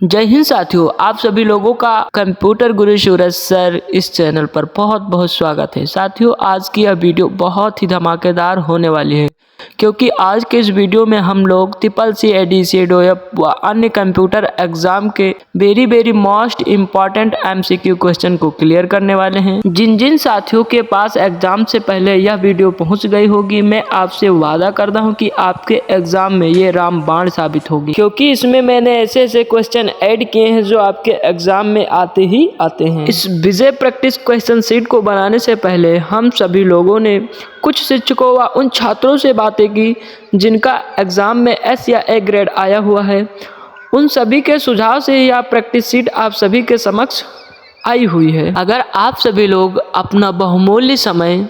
जय हिंद साथियों, आप सभी लोगों का कंप्यूटर गुरु सूरज सर इस चैनल पर बहुत बहुत स्वागत है। साथियों, आज की यह वीडियो बहुत ही धमाकेदार होने वाली है क्योंकि आज के इस वीडियो में हम लोग CCC ADC DOEP व अन्य कंप्यूटर एग्जाम के very most important MCQ question को क्लियर करने वाले हैं। जिन जिन साथियों के पास एग्जाम से पहले यह वीडियो पहुंच गई होगी, मैं आपसे वादा करता हूं कि आपके एग्जाम में ये रामबाण साबित होगी, क्योंकि इसमें मैंने ऐसे ऐसे क्वेश्चन ऐड किए हैं जो आपके एग्जाम में आते ही आते हैं। इस विजय प्रैक्टिस क्वेश्चन सीट को बनाने से पहले हम सभी लोगों ने कुछ शिक्षकों व उन छात्रों से बातें की जिनका एग्जाम में S या A ग्रेड आया हुआ है। उन सभी के सुझाव से यह प्रैक्टिस सीट आप सभी के समक्ष आई हुई है। अगर आप सभी लोग अपना बहुमूल्य समय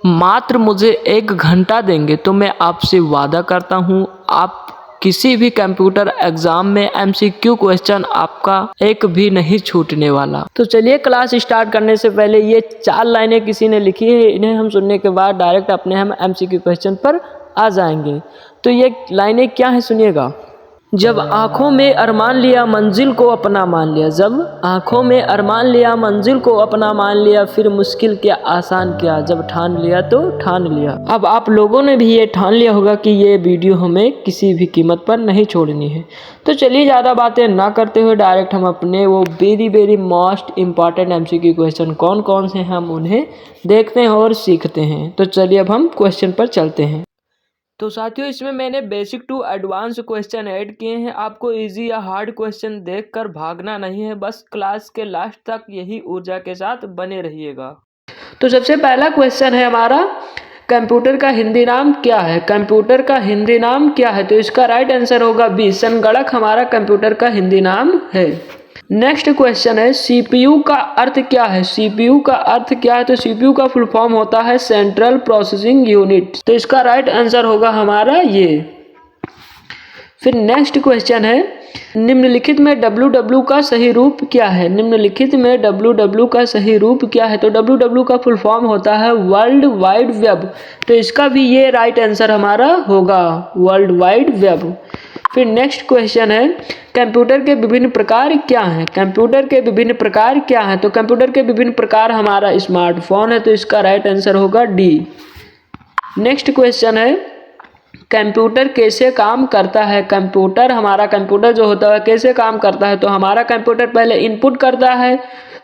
मात्र मुझे 1 घंटा देंगे तो मैं आपसे वादा करता हूं, आप किसी भी कंप्यूटर एग्जाम में MCQ क्वेश्चन आपका एक भी नहीं छूटने वाला। तो चलिए, क्लास स्टार्ट करने से पहले ये 4 लाइनें किसी ने लिखी है, इन्हें हम सुनने के बाद डायरेक्ट अपने हम MCQ क्वेश्चन पर आ जाएंगे। तो ये लाइनें क्या है, सुनिएगा। जब आंखों में अरमान लिया मंजिल को अपना मान लिया, जब आंखों में अरमान लिया मंजिल को अपना मान लिया, फिर मुश्किल क्या आसान क्या, जब ठान लिया तो ठान लिया। अब आप लोगों ने भी ये ठान लिया होगा कि ये वीडियो हमें किसी भी कीमत पर नहीं छोड़नी है। तो चलिए, ज़्यादा बातें ना करते हुए डायरेक्ट हम अपने वो very most important MCQ question कौन कौन से हैं हम उन्हें देखते हैं और सीखते हैं। तो चलिए, अब हम क्वेश्चन पर चलते हैं। तो साथियों, इसमें मैंने basic to advance question add किए हैं। आपको इजी या हार्ड क्वेश्चन देखकर भागना नहीं है, बस क्लास के लास्ट तक यही ऊर्जा के साथ बने रहिएगा। तो सबसे पहला क्वेश्चन है हमारा, कंप्यूटर का हिंदी नाम क्या है? कंप्यूटर का हिंदी नाम क्या है? तो इसका राइट आंसर होगा बी, संगणक हमारा कंप्यूटर का हिंदी नाम है। नेक्स्ट क्वेश्चन है, CPU का अर्थ क्या है? CPU का अर्थ क्या है? तो CPU का फुल फॉर्म होता है सेंट्रल प्रोसेसिंग यूनिट। तो इसका राइट आंसर होगा हमारा ये। फिर नेक्स्ट क्वेश्चन है, निम्नलिखित में WW का सही रूप क्या है? निम्नलिखित में WW का सही रूप क्या है? तो WW का फुल फॉर्म होता है वर्ल्ड वाइड वेब। तो इसका भी ये राइट आंसर हमारा होगा, वर्ल्ड वाइड वेब। फिर नेक्स्ट क्वेश्चन है, कंप्यूटर के विभिन्न प्रकार क्या हैं? कंप्यूटर के विभिन्न प्रकार क्या हैं? तो कंप्यूटर के विभिन्न प्रकार हमारा स्मार्टफोन है। तो इसका राइट आंसर होगा डी। नेक्स्ट क्वेश्चन है, कंप्यूटर कैसे काम करता है? कंप्यूटर जो होता है कैसे काम करता है? तो हमारा कंप्यूटर पहले इनपुट करता है,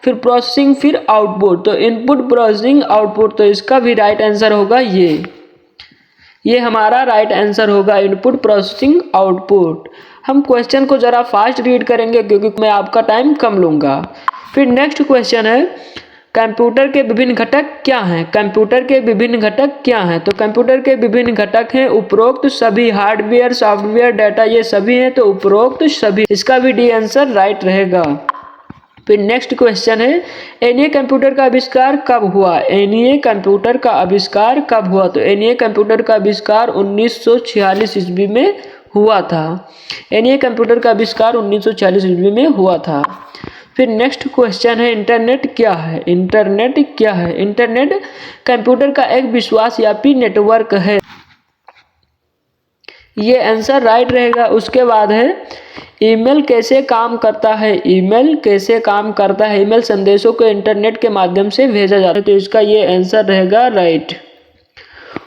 फिर प्रोसेसिंग, फिर आउटपुट। तो इनपुट, प्रोसेसिंग, आउटपुट। तो इसका भी राइट आंसर होगा ये हमारा राइट आंसर होगा, इनपुट, प्रोसेसिंग, आउटपुट। हम क्वेश्चन को जरा फास्ट रीड करेंगे क्योंकि मैं आपका टाइम कम लूंगा। फिर नेक्स्ट क्वेश्चन है, कंप्यूटर के विभिन्न घटक क्या हैं? कंप्यूटर के विभिन्न घटक क्या हैं? तो कंप्यूटर के विभिन्न घटक हैं उपरोक्त सभी, हार्डवेयर, सॉफ्टवेयर, डाटा, ये सभी हैं। तो उपरोक्त सभी, इसका भी डी आंसर राइट रहेगा। फिर नेक्स्ट क्वेश्चन है, NA कंप्यूटर का आविष्कार कब हुआ? NA कंप्यूटर का आविष्कार कब हुआ? तो NA कंप्यूटर का आविष्कार 1946 ईस्वी में हुआ था। NA कंप्यूटर का आविष्कार 1946 ईस्वी में हुआ था। फिर नेक्स्ट क्वेश्चन है, इंटरनेट क्या है? इंटरनेट क्या है? इंटरनेट कंप्यूटर का एक विश्वासव्यापी नेटवर्क है। ये आंसर राइट रहेगा। उसके बाद है, ईमेल कैसे काम करता है? ईमेल कैसे काम करता है? ईमेल संदेशों को इंटरनेट के माध्यम से भेजा जाता है। तो इसका ये आंसर रहेगा राइट।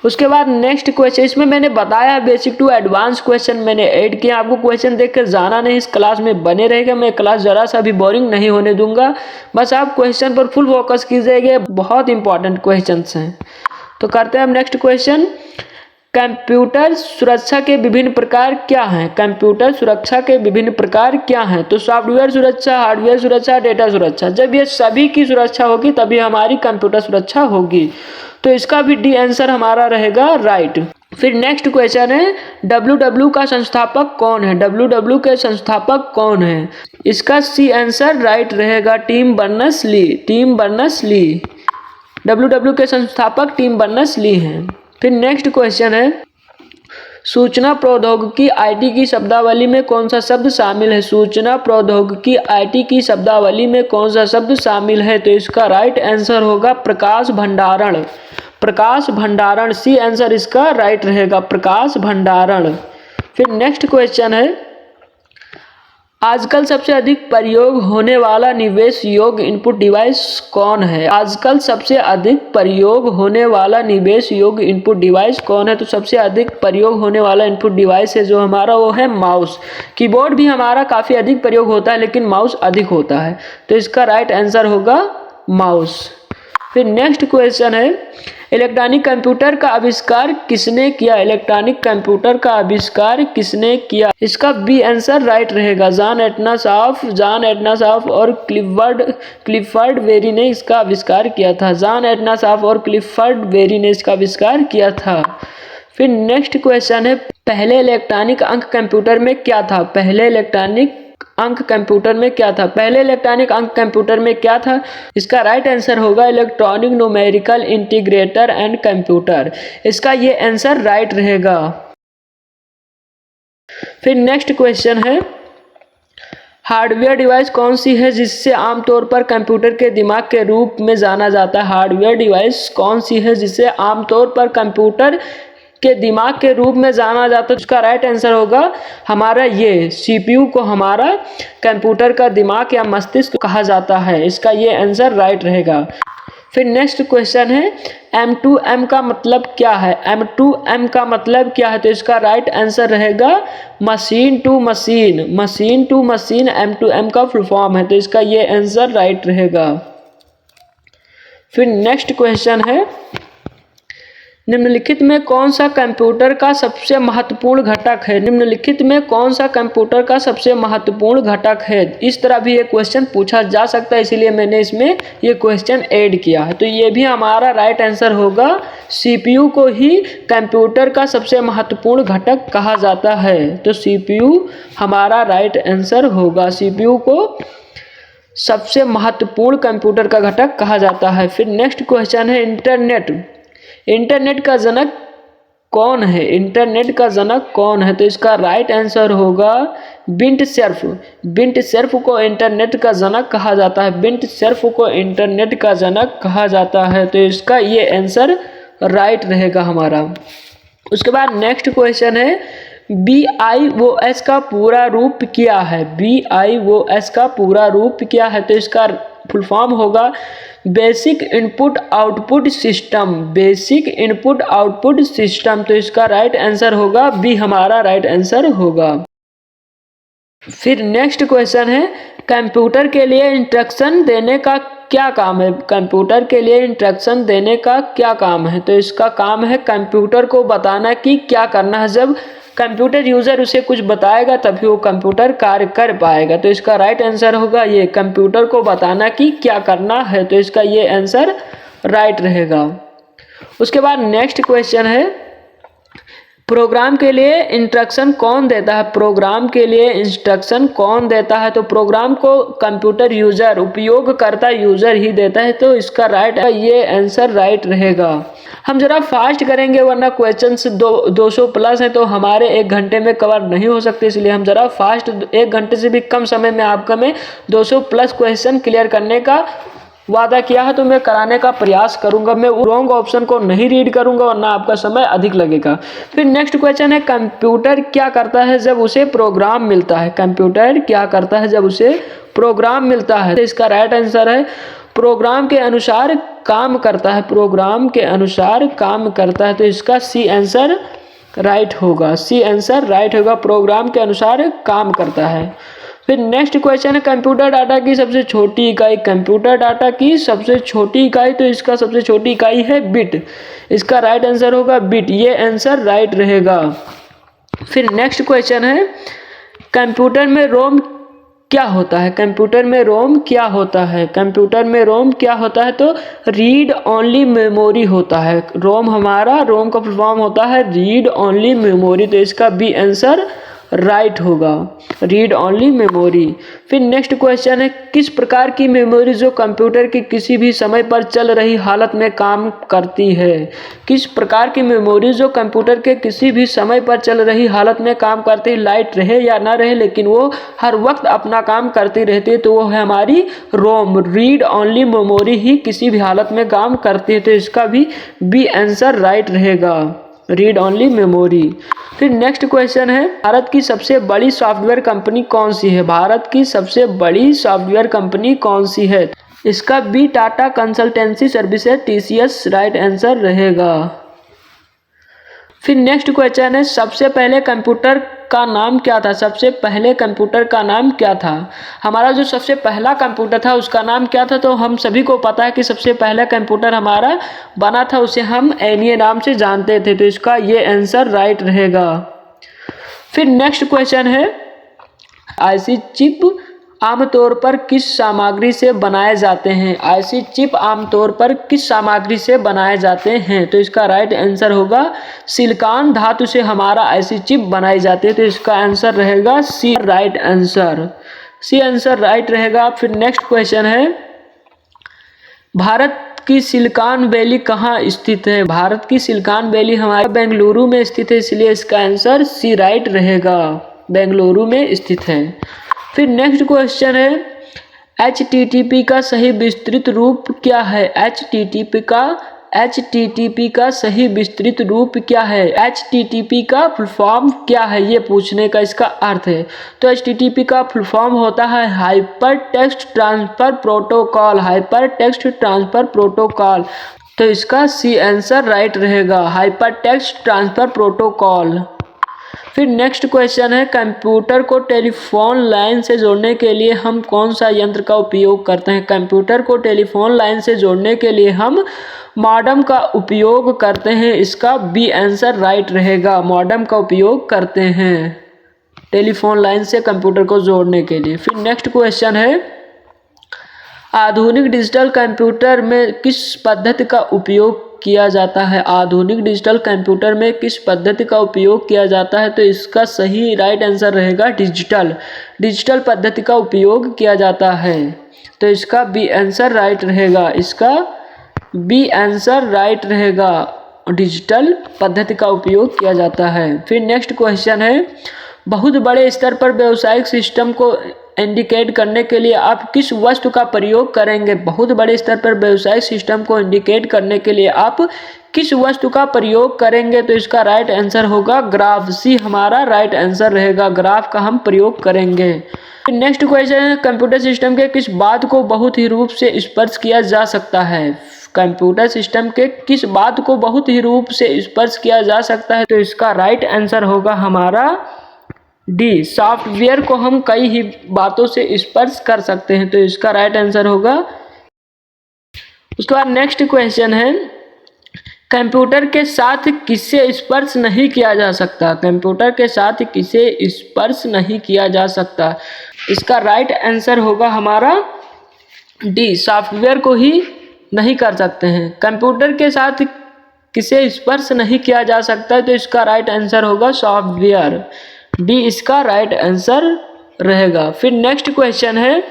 उसके बाद नेक्स्ट क्वेश्चन, इसमें मैंने बताया बेसिक टू एडवांस क्वेश्चन मैंने ऐड किया। आपको क्वेश्चन देखकर जाना नहीं, इस क्लास में बने रहेगा। मैं क्लास जरा सा भी बोरिंग नहीं होने दूंगा, बस आप क्वेश्चन पर फुल फोकस कीजिएगा। बहुत इंपॉर्टेंट क्वेश्चन हैं। तो करते हैं हम नेक्स्ट क्वेश्चन, कंप्यूटर सुरक्षा के विभिन्न प्रकार क्या हैं? कंप्यूटर सुरक्षा के विभिन्न प्रकार क्या हैं? तो सॉफ्टवेयर सुरक्षा, हार्डवेयर सुरक्षा, डेटा सुरक्षा। जब ये सभी की सुरक्षा होगी तभी हमारी कंप्यूटर सुरक्षा होगी। तो इसका भी डी आंसर हमारा रहेगा राइट। फिर नेक्स्ट क्वेश्चन है, WW का संस्थापक कौन है? WW के संस्थापक कौन है? इसका सी आंसर राइट रहेगा, टिम बर्नर्स-ली। WW के संस्थापक टिम बर्नर्स-ली हैं। फिर नेक्स्ट क्वेश्चन है, सूचना प्रौद्योगिकी IT की शब्दावली में कौन सा शब्द शामिल है? सूचना प्रौद्योगिकी IT की शब्दावली में कौन सा शब्द शामिल है? तो इसका राइट आंसर होगा प्रकाश भंडारण। प्रकाश भंडारण, सी आंसर इसका राइट रहेगा, प्रकाश भंडारण। फिर नेक्स्ट क्वेश्चन है, आजकल सबसे अधिक प्रयोग होने वाला निवेश योग्य इनपुट डिवाइस कौन है? आजकल सबसे अधिक प्रयोग होने वाला निवेश योग्य इनपुट डिवाइस कौन है? तो सबसे अधिक प्रयोग होने वाला इनपुट डिवाइस है जो हमारा वो है माउस। कीबोर्ड भी हमारा काफ़ी अधिक प्रयोग होता है लेकिन माउस अधिक होता है, तो इसका राइट आंसर होगा माउस। फिर नेक्स्ट क्वेश्चन है, इलेक्ट्रॉनिक कंप्यूटर का आविष्कार किसने किया? इलेक्ट्रॉनिक कंप्यूटर का आविष्कार किसने किया? इसका बी आंसर राइट रहेगा। जॉन एटनासॉफ और क्लिफर्ड वेरी ने इसका आविष्कार किया था। जॉन एटनासॉफ और क्लिफर्ड वेरी ने इसका आविष्कार किया था। फिर नेक्स्ट क्वेश्चन है, पहले इलेक्ट्रॉनिक अंक कंप्यूटर में क्या था? पहले इलेक्ट्रॉनिक अंक कंप्यूटर में क्या था? पहले इलेक्ट्रॉनिक अंक कंप्यूटर में क्या था? इसका राइट आंसर होगा electronic numerical integrator and computer. इसका ये आंसर राइट रहेगा। फिर नेक्स्ट क्वेश्चन है, हार्डवेयर डिवाइस कौन सी है जिससे आमतौर पर कंप्यूटर के दिमाग के रूप में जाना जाता है? हार्डवेयर डिवाइस कौन सी है जिसे आमतौर पर कंप्यूटर के दिमाग के रूप में जाना जाता है? उसका राइट आंसर होगा हमारा ये सीपीयू को हमारा कंप्यूटर का दिमाग या मस्तिष्क कहा जाता है। इसका ये आंसर राइट रहेगा। फिर नेक्स्ट क्वेश्चन है, M2M का मतलब क्या है? M2M का मतलब क्या है? तो इसका राइट आंसर रहेगा machine to machine. Machine to machine M2M का फुल फॉर्म है, तो इसका ये आंसर राइट रहेगा। फिर नेक्स्ट क्वेश्चन है, निम्नलिखित में कौन सा कंप्यूटर का सबसे महत्वपूर्ण घटक है? निम्नलिखित में कौन सा कंप्यूटर का सबसे महत्वपूर्ण घटक है? इस तरह भी ये क्वेश्चन पूछा जा सकता है, इसीलिए मैंने इसमें ये क्वेश्चन ऐड किया है। तो ये भी हमारा राइट आंसर होगा, सीपीयू को ही कंप्यूटर का सबसे महत्वपूर्ण घटक कहा जाता है। तो सीपीयू हमारा राइट आंसर होगा। सीपीयू को सबसे महत्वपूर्ण कंप्यूटर का घटक कहा जाता है। फिर नेक्स्ट क्वेश्चन है, इंटरनेट का जनक कौन है? इंटरनेट का जनक कौन है? तो इसका राइट आंसर होगा बिंट सर्फ। बिंट सर्फ को इंटरनेट का जनक कहा जाता है। बिंट सर्फ को इंटरनेट का जनक कहा जाता है, तो इसका ये आंसर राइट रहेगा हमारा। उसके बाद नेक्स्ट क्वेश्चन है, BIOS का पूरा रूप क्या है? BIOS का पूरा रूप क्या है? तो इसका फुल फॉर्म होगा basic input output system. Basic input output system, तो इसका राइट आंसर होगा बी, हमारा राइट आंसर होगा। फिर नेक्स्ट क्वेश्चन है, कंप्यूटर के लिए इंस्ट्रक्शन देने का क्या काम है? कंप्यूटर के लिए इंस्ट्रक्शन देने का क्या काम है? तो इसका काम है कंप्यूटर को बताना कि क्या करना है। जब कंप्यूटर यूज़र उसे कुछ बताएगा तभी वो कंप्यूटर कार्य कर पाएगा, तो इसका राइट आंसर होगा ये, कंप्यूटर को बताना कि क्या करना है। तो इसका ये आंसर राइट रहेगा। उसके बाद नेक्स्ट क्वेश्चन है, प्रोग्राम के लिए इंस्ट्रक्शन कौन देता है? प्रोग्राम के लिए इंस्ट्रक्शन कौन देता है? तो प्रोग्राम को कंप्यूटर यूजर, उपयोगकर्ता यूजर ही देता है, तो इसका राइट ये आंसर राइट रहेगा। हम जरा फास्ट करेंगे वरना क्वेश्चंस 200 प्लस है तो हमारे 1 घंटे में कवर नहीं हो सकते, इसलिए हम जरा फास्ट 1 घंटे से भी कम समय में आपका मैं 200 प्लस क्वेश्चन क्लियर करने का वादा किया है, तो मैं कराने का प्रयास करूंगा। मैं रॉन्ग ऑप्शन को नहीं रीड करूंगा वरना आपका समय अधिक लगेगा। फिर नेक्स्ट क्वेश्चन है, कंप्यूटर क्या करता है जब उसे प्रोग्राम मिलता है? कंप्यूटर क्या करता है जब उसे प्रोग्राम मिलता है? तो इसका राइट आंसर है प्रोग्राम के अनुसार काम करता है। प्रोग्राम के अनुसार काम करता है, तो इसका सी आंसर राइट होगा। सी आंसर राइट होगा, प्रोग्राम के अनुसार काम करता है। फिर नेक्स्ट क्वेश्चन है, कंप्यूटर डाटा की सबसे छोटी इकाई। कंप्यूटर डाटा की सबसे छोटी इकाई, तो इसका सबसे छोटी इकाई है बिट। इसका राइट आंसर होगा बिट, ये आंसर राइट रहेगा। फिर नेक्स्ट क्वेश्चन है, कंप्यूटर में रोम क्या होता है? कंप्यूटर में रोम क्या होता है? कंप्यूटर में रोम क्या होता है? तो रीड ओनली मेमोरी होता है। रोम का फुल फॉर्म होता है रीड ओनली मेमोरी, तो इसका बी आंसर राइट होगा, रीड ओनली मेमोरी। फिर नेक्स्ट क्वेश्चन है, किस प्रकार की मेमोरी जो कंप्यूटर की किसी भी समय पर चल रही हालत में काम करती है? किस प्रकार की मेमोरी जो कंप्यूटर के किसी भी समय पर चल रही हालत में काम करती है, लाइट रहे या ना रहे लेकिन वो हर वक्त अपना काम करती रहती है, तो वो है हमारी रोम। रीड ओनली मेमोरी ही किसी भी हालत में काम करती है, तो इसका भी बी आंसर राइट रहेगा। Read only memory. फिर नेक्स्ट क्वेश्चन है, भारत की सबसे बड़ी सॉफ्टवेयर कंपनी कौन सी है? भारत की सबसे बड़ी सॉफ्टवेयर कंपनी कौन सी है? इसका B Tata consultancy services TCS right answer रहेगा। फिर नेक्स्ट क्वेश्चन है, सबसे पहले कंप्यूटर का नाम क्या था? सबसे पहले कंप्यूटर का नाम क्या था? हमारा जो सबसे पहला कंप्यूटर था उसका नाम क्या था? तो हम सभी को पता है कि सबसे पहला कंप्यूटर हमारा बना था उसे हम एनिए नाम से जानते थे, तो इसका ये आंसर राइट रहेगा। फिर नेक्स्ट क्वेश्चन है, आईसी चिप आमतौर पर किस सामग्री से बनाए जाते हैं? आईसी चिप आमतौर पर किस सामग्री से बनाए जाते हैं? तो इसका राइट आंसर होगा सिलिकॉन धातु से हमारा आईसी चिप बनाई जाती है, तो इसका आंसर रहेगा C right answer. C answer right रहेगा। फिर नेक्स्ट क्वेश्चन है, भारत की सिलिकॉन वैली कहाँ स्थित है? भारत की सिलिकॉन वैली हमारे बेंगलुरु में स्थित है, इसलिए इसका आंसर सी राइट रहेगा, बेंगलुरु में स्थित है। फिर नेक्स्ट क्वेश्चन है, HTTP का सही विस्तृत रूप क्या है? HTTP का सही विस्तृत रूप क्या है? HTTP का फुल फॉर्म क्या है, ये पूछने का इसका अर्थ है। तो HTTP का फुल फॉर्म होता है hyper text transfer protocol, hyper text transfer protocol. तो इसका सी आंसर राइट रहेगा, हाइपर टेक्स्ट ट्रांसफर प्रोटोकॉल। फिर नेक्स्ट क्वेश्चन है, कंप्यूटर को टेलीफोन लाइन से जोड़ने के लिए हम कौन सा यंत्र का उपयोग करते हैं? कंप्यूटर को टेलीफोन लाइन से जोड़ने के लिए हम मॉडेम का उपयोग करते हैं, इसका बी आंसर राइट रहेगा, मॉडेम का उपयोग करते हैं टेलीफोन लाइन से कंप्यूटर को जोड़ने के लिए। फिर नेक्स्ट क्वेश्चन है, आधुनिक डिजिटल कंप्यूटर में किस पद्धति का उपयोग किया जाता है? आधुनिक डिजिटल कंप्यूटर में किस पद्धति का उपयोग किया जाता है? तो इसका सही राइट आंसर रहेगा डिजिटल पद्धति का उपयोग किया जाता है, तो इसका बी आंसर राइट रहेगा, इसका बी आंसर राइट रहेगा, डिजिटल पद्धति का उपयोग किया जाता है। फिर नेक्स्ट क्वेश्चन है, बहुत बड़े स्तर पर व्यावसायिक सिस्टम को इंडिकेट करने के लिए आप किस वस्तु का प्रयोग करेंगे? बहुत बड़े स्तर पर व्यावसायिक सिस्टम को इंडिकेट करने के लिए आप किस वस्तु का प्रयोग करेंगे? तो इसका राइट आंसर होगा ग्राफ, सी हमारा राइट आंसर रहेगा, ग्राफ का हम प्रयोग करेंगे। नेक्स्ट क्वेश्चन है, कंप्यूटर सिस्टम के किस बात को बहुत ही रूप से स्पर्श किया जा सकता है? कंप्यूटर सिस्टम के किस बात को बहुत ही रूप से स्पर्श किया जा सकता है? तो इसका राइट आंसर होगा हमारा डी, सॉफ्टवेयर को हम कई ही बातों से स्पर्श कर सकते हैं, तो इसका राइट आंसर होगा। उसके बाद नेक्स्ट क्वेश्चन है, कंप्यूटर के साथ किसे स्पर्श नहीं किया जा सकता? कंप्यूटर के साथ किसे स्पर्श नहीं किया जा सकता? इसका राइट आंसर होगा हमारा डी, सॉफ्टवेयर को ही नहीं कर सकते हैं। कंप्यूटर के साथ किसे स्पर्श नहीं किया जा सकता, तो इसका राइट आंसर होगा सॉफ्टवेयर, डी इसका राइट आंसर रहेगा। फिर नेक्स्ट क्वेश्चन है,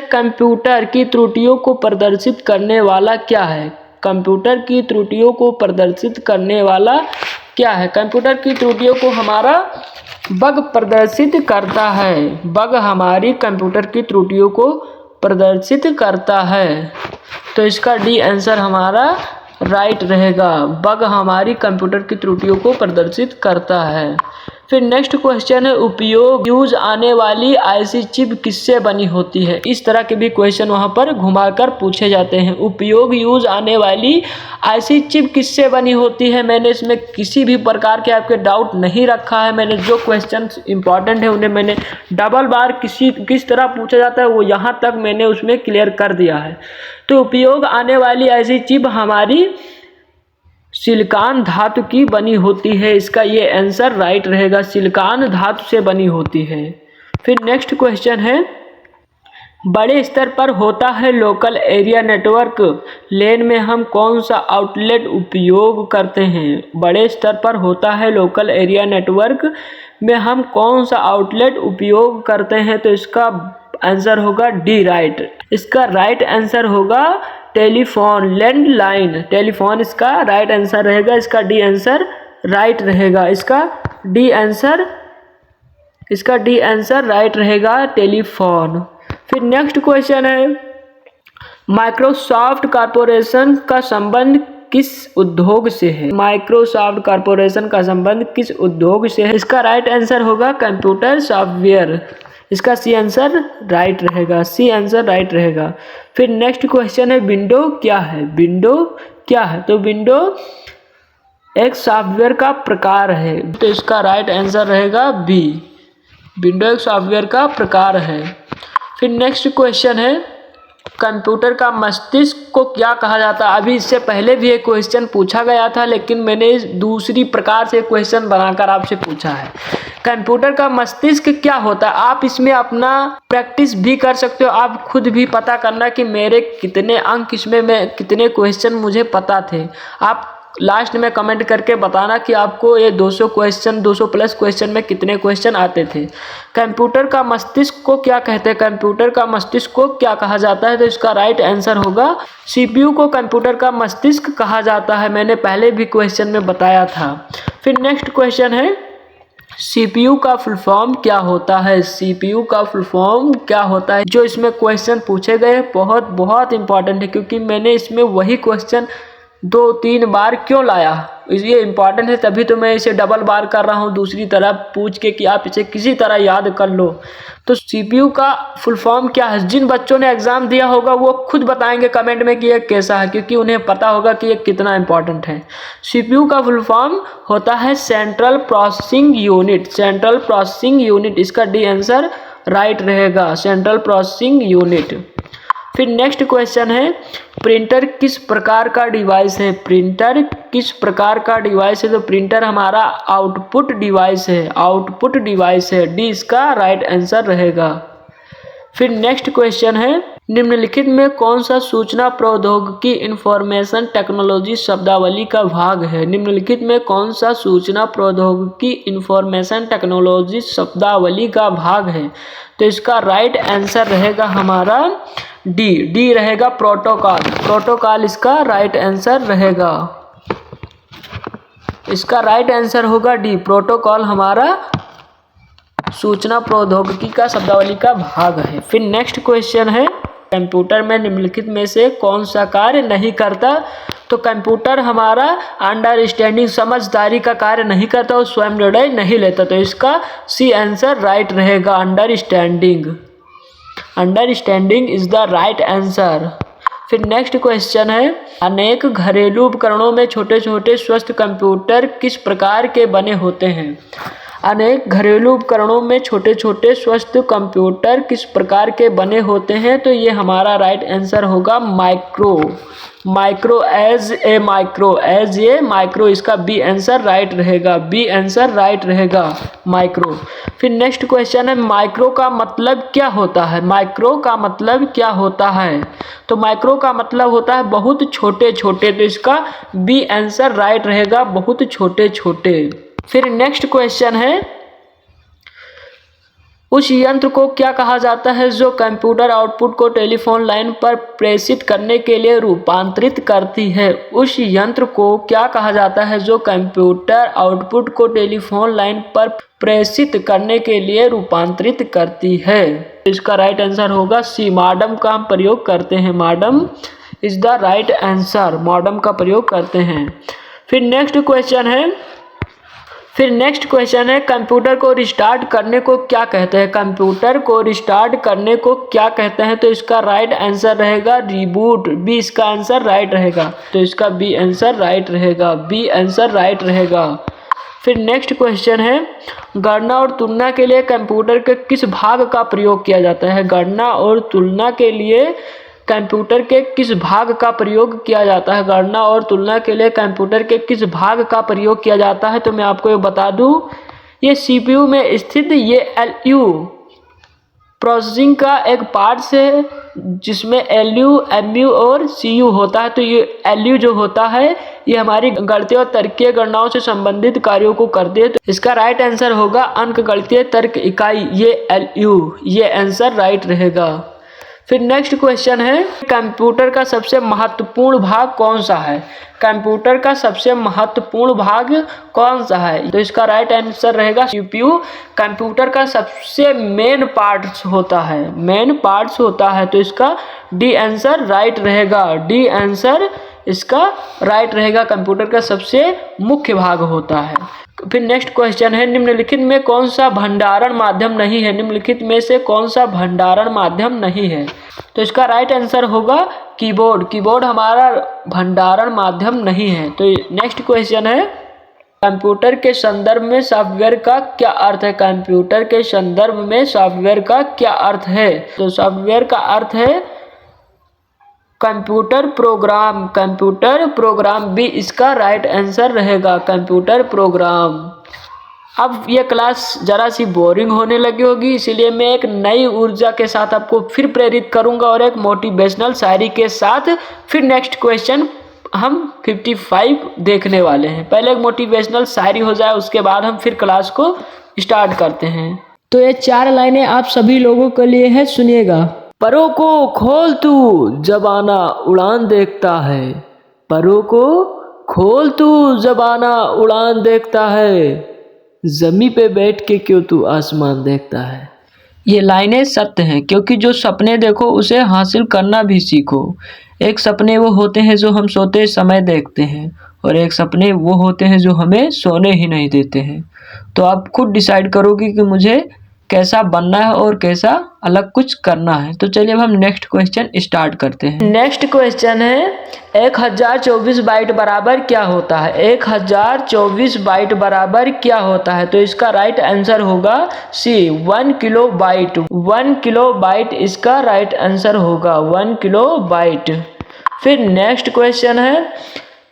कंप्यूटर की त्रुटियों को प्रदर्शित करने वाला क्या है? कंप्यूटर की त्रुटियों को प्रदर्शित करने वाला क्या है? कंप्यूटर की त्रुटियों को हमारा बग प्रदर्शित करता है, बग हमारी कंप्यूटर की त्रुटियों को प्रदर्शित करता है, तो इसका डी आंसर हमारा राइट रहेगा, बग हमारी कंप्यूटर की त्रुटियों को प्रदर्शित करता है। फिर नेक्स्ट क्वेश्चन है, उपयोग यूज आने वाली आईसी चिप किससे बनी होती है? इस तरह के भी क्वेश्चन वहां पर घुमाकर पूछे जाते हैं। उपयोग यूज आने वाली आईसी चिप किससे बनी होती है? मैंने इसमें किसी भी प्रकार के आपके डाउट नहीं रखा है, मैंने जो क्वेश्चन इंपॉर्टेंट है उन्हें मैंने डबल बार किस तरह पूछा जाता है वो यहाँ तक मैंने उसमें क्लियर कर दिया है। तो उपयोग आने वाली आईसी चिप हमारी सिलिकॉन धातु की बनी होती है, इसका ये आंसर राइट रहेगा, सिलिकॉन धातु से बनी होती है। फिर नेक्स्ट क्वेश्चन है, बड़े स्तर पर होता है लोकल एरिया नेटवर्क लेन में हम कौन सा आउटलेट उपयोग करते हैं? बड़े स्तर पर होता है लोकल एरिया नेटवर्क में हम कौन सा आउटलेट उपयोग करते हैं? तो इसका आंसर होगा डी राइट, इसका राइट आंसर होगा टेलीफोन, लैंडलाइन, टेलीफोन इसका राइट आंसर रहेगा, इसका डी आंसर राइट रहेगा, इसका डी आंसर राइट रहेगा, टेलीफोन। फिर नेक्स्ट क्वेश्चन है, माइक्रोसॉफ्ट कॉर्पोरेशन का संबंध किस उद्योग से है? माइक्रोसॉफ्ट कॉर्पोरेशन का संबंध किस उद्योग से है? इसका राइट आंसर होगा कंप्यूटर सॉफ्टवेयर। इसका सी आंसर राइट रहेगा, सी आंसर राइट रहेगा। फिर नेक्स्ट क्वेश्चन है विंडो क्या है? विंडो क्या है? तो विंडो एक सॉफ्टवेयर का प्रकार है, तो इसका राइट आंसर रहेगा बी। विंडो एक सॉफ्टवेयर का प्रकार है। फिर नेक्स्ट क्वेश्चन है कंप्यूटर का मस्तिष्क को क्या कहा जाता है? अभी इससे पहले भी एक क्वेश्चन पूछा गया था, लेकिन मैंने दूसरी प्रकार से क्वेश्चन बनाकर आपसे पूछा है। कंप्यूटर का मस्तिष्क क्या होता है? आप इसमें अपना प्रैक्टिस भी कर सकते हो, आप खुद भी पता करना कि मेरे कितने अंक इसमें, मैं कितने क्वेश्चन मुझे पता थे। आप लास्ट में कमेंट करके बताना कि आपको ये 200 क्वेश्चन, 200 प्लस क्वेश्चन में कितने क्वेश्चन आते थे। कंप्यूटर का मस्तिष्क को क्या कहते हैं? कंप्यूटर का मस्तिष्क को क्या कहा जाता है? तो इसका राइट आंसर होगा सीपीयू को कंप्यूटर का मस्तिष्क कहा जाता है। मैंने पहले भी क्वेश्चन में बताया था। फिर नेक्स्ट क्वेश्चन है सीपीयू का फुल फॉर्म क्या होता है? सीपीयू का फुल फॉर्म क्या होता है? जो इसमें क्वेश्चन पूछे गए बहुत बहुत इंपॉर्टेंट है, क्योंकि मैंने इसमें वही क्वेश्चन 2-3 बार क्यों लाया, ये इंपॉर्टेंट है, तभी तो मैं इसे डबल बार कर रहा हूँ दूसरी तरफ पूछ के कि आप इसे किसी तरह याद कर लो। तो सीपीयू का फुल फॉर्म क्या है? जिन बच्चों ने एग्जाम दिया होगा वो खुद बताएंगे कमेंट में कि ये कैसा है, क्योंकि उन्हें पता होगा कि ये कितना इंपॉर्टेंट है। सीपीयू का फुल फॉर्म होता है central processing unit. Central processing unit, इसका डी आंसर राइट रहेगा, सेंट्रल प्रोसेसिंग यूनिट। फिर नेक्स्ट क्वेश्चन है प्रिंटर किस प्रकार का डिवाइस है? प्रिंटर किस प्रकार का डिवाइस है? तो प्रिंटर हमारा आउटपुट डिवाइस है, आउटपुट डिवाइस है, डी इसका राइट आंसर रहेगा। फिर नेक्स्ट क्वेश्चन है निम्नलिखित में कौन सा सूचना प्रौद्योगिकी इंफॉर्मेशन टेक्नोलॉजी शब्दावली का भाग है? निम्नलिखित में कौन सा सूचना प्रौद्योगिकी इंफॉर्मेशन टेक्नोलॉजी शब्दावली का भाग है? तो इसका राइट आंसर रहेगा हमारा डी, डी रहेगा प्रोटोकॉल। प्रोटोकॉल इसका राइट आंसर रहेगा, इसका राइट आंसर होगा डी, प्रोटोकॉल हमारा सूचना प्रौद्योगिकी का शब्दावली का भाग है। फिर नेक्स्ट क्वेश्चन है कंप्यूटर में निम्नलिखित में से कौन सा कार्य नहीं करता? तो कंप्यूटर हमारा अंडरस्टैंडिंग, समझदारी का कार्य नहीं करता और स्वयं निर्णय नहीं लेता, तो इसका सी आंसर राइट रहेगा, understanding. Understanding is the right answer. फिर नेक्स्ट क्वेश्चन है अनेक घरेलू उपकरणों में छोटे छोटे स्वस्थ कंप्यूटर किस प्रकार के बने होते हैं? अनेक घरेलू उपकरणों में छोटे छोटे स्वस्थ कंप्यूटर किस प्रकार के बने होते हैं? तो ये हमारा राइट आंसर होगा micro, micro as a micro, as a micro, इसका बी आंसर राइट रहेगा, बी आंसर राइट रहेगा, माइक्रो। फिर नेक्स्ट क्वेश्चन है माइक्रो का मतलब क्या होता है? माइक्रो का मतलब क्या होता है? तो माइक्रो का मतलब होता है बहुत छोटे छोटे, तो इसका बी आंसर राइट रहेगा, बहुत छोटे छोटे। फिर नेक्स्ट क्वेश्चन है उस यंत्र को क्या कहा जाता है जो कंप्यूटर आउटपुट को टेलीफोन लाइन पर प्रेषित करने के लिए रूपांतरित करती है? उस यंत्र को क्या कहा जाता है जो कंप्यूटर आउटपुट को टेलीफोन लाइन पर प्रेषित करने के लिए रूपांतरित करती है? इसका राइट आंसर होगा सी, मॉडेम का हम प्रयोग करते हैं, modem is the right answer, modem का प्रयोग करते हैं। फिर नेक्स्ट क्वेश्चन है कंप्यूटर को रिस्टार्ट करने को क्या कहते हैं? कंप्यूटर को रिस्टार्ट करने को क्या कहते हैं? तो इसका राइट आंसर रहेगा रिबूट, बी इसका आंसर राइट रहेगा, तो इसका बी आंसर राइट रहेगा, बी आंसर राइट रहेगा। फिर नेक्स्ट क्वेश्चन है गणना और तुलना के लिए कंप्यूटर के किस भाग का प्रयोग किया जाता है? गणना और तुलना के लिए कंप्यूटर के किस भाग का प्रयोग किया जाता है? गणना और तुलना के लिए कंप्यूटर के किस भाग का प्रयोग किया जाता है? तो मैं आपको ये बता दूं, ये सीपीयू में स्थित ये एलयू प्रोसेसिंग का एक पार्ट है जिसमें एलयू, एमयू और सीयू होता है। तो ये एलयू जो होता है ये हमारी गणितीय और तर्कीय गणनाओं से संबंधित कार्यों को करती है, तो इसका राइट आंसर होगा अंक गणितीय तर्क इकाई, ये एलयू, ये आंसर राइट रहेगा। फिर नेक्स्ट क्वेश्चन है कंप्यूटर का सबसे महत्वपूर्ण भाग कौन सा है? कंप्यूटर का सबसे महत्वपूर्ण भाग कौन सा है? तो इसका राइट आंसर रहेगा सीपीयू। कंप्यूटर का सबसे मेन पार्ट्स होता है, मेन पार्ट्स होता है, तो इसका डी आंसर राइट रहेगा, डी आंसर इसका राइट रहेगा, कंप्यूटर का सबसे मुख्य भाग होता है। फिर नेक्स्ट क्वेश्चन है, निम्नलिखित में कौन सा भंडारण माध्यम नहीं है? निम्नलिखित में से कौन सा भंडारण माध्यम नहीं है? तो इसका राइट आंसर होगा कीबोर्ड। कीबोर्ड हमारा भंडारण माध्यम नहीं है। तो नेक्स्ट क्वेश्चन है, कंप्यूटर के संदर्भ में सॉफ्टवेयर का क्या अर्थ है? कंप्यूटर के संदर्भ में सॉफ्टवेयर का क्या अर्थ है? तो सॉफ्टवेयर का अर्थ है कंप्यूटर प्रोग्राम। कंप्यूटर प्रोग्राम भी इसका राइट आंसर रहेगा, कंप्यूटर प्रोग्राम। अब ये क्लास जरा सी बोरिंग होने लगी होगी, इसीलिए मैं एक नई ऊर्जा के साथ आपको फिर प्रेरित करूंगा और एक मोटिवेशनल शायरी के साथ फिर नेक्स्ट क्वेश्चन हम 55 देखने वाले हैं। पहले एक मोटिवेशनल शायरी हो जाए, उसके बाद हम फिर क्लास को स्टार्ट करते हैं। तो ये 4 लाइनें आप सभी लोगों के लिए है, सुनिएगा। परों को खोल तू जबाना उड़ान देखता है, परों को खोल तू जबाना उड़ान देखता है, जमी पे बैठ के क्यों तू आसमान देखता है। ये लाइनें सत्य हैं, क्योंकि जो सपने देखो उसे हासिल करना भी सीखो। एक सपने वो होते हैं जो हम सोते समय देखते हैं, और एक सपने वो होते हैं जो हमें सोने ही नहीं देते हैं। तो आप खुद डिसाइड करोगे कि मुझे कैसा बनना है और कैसा अलग कुछ करना है। तो चलिए अब हम नेक्स्ट क्वेश्चन स्टार्ट करते हैं। नेक्स्ट क्वेश्चन है, 1024 बाइट बराबर क्या होता है? 1024 बाइट बराबर क्या होता है? तो इसका राइट आंसर होगा सी, 1 किलो बाइट। 1 किलो बाइट इसका राइट आंसर होगा, 1 किलो बाइट। फिर नेक्स्ट क्वेश्चन है,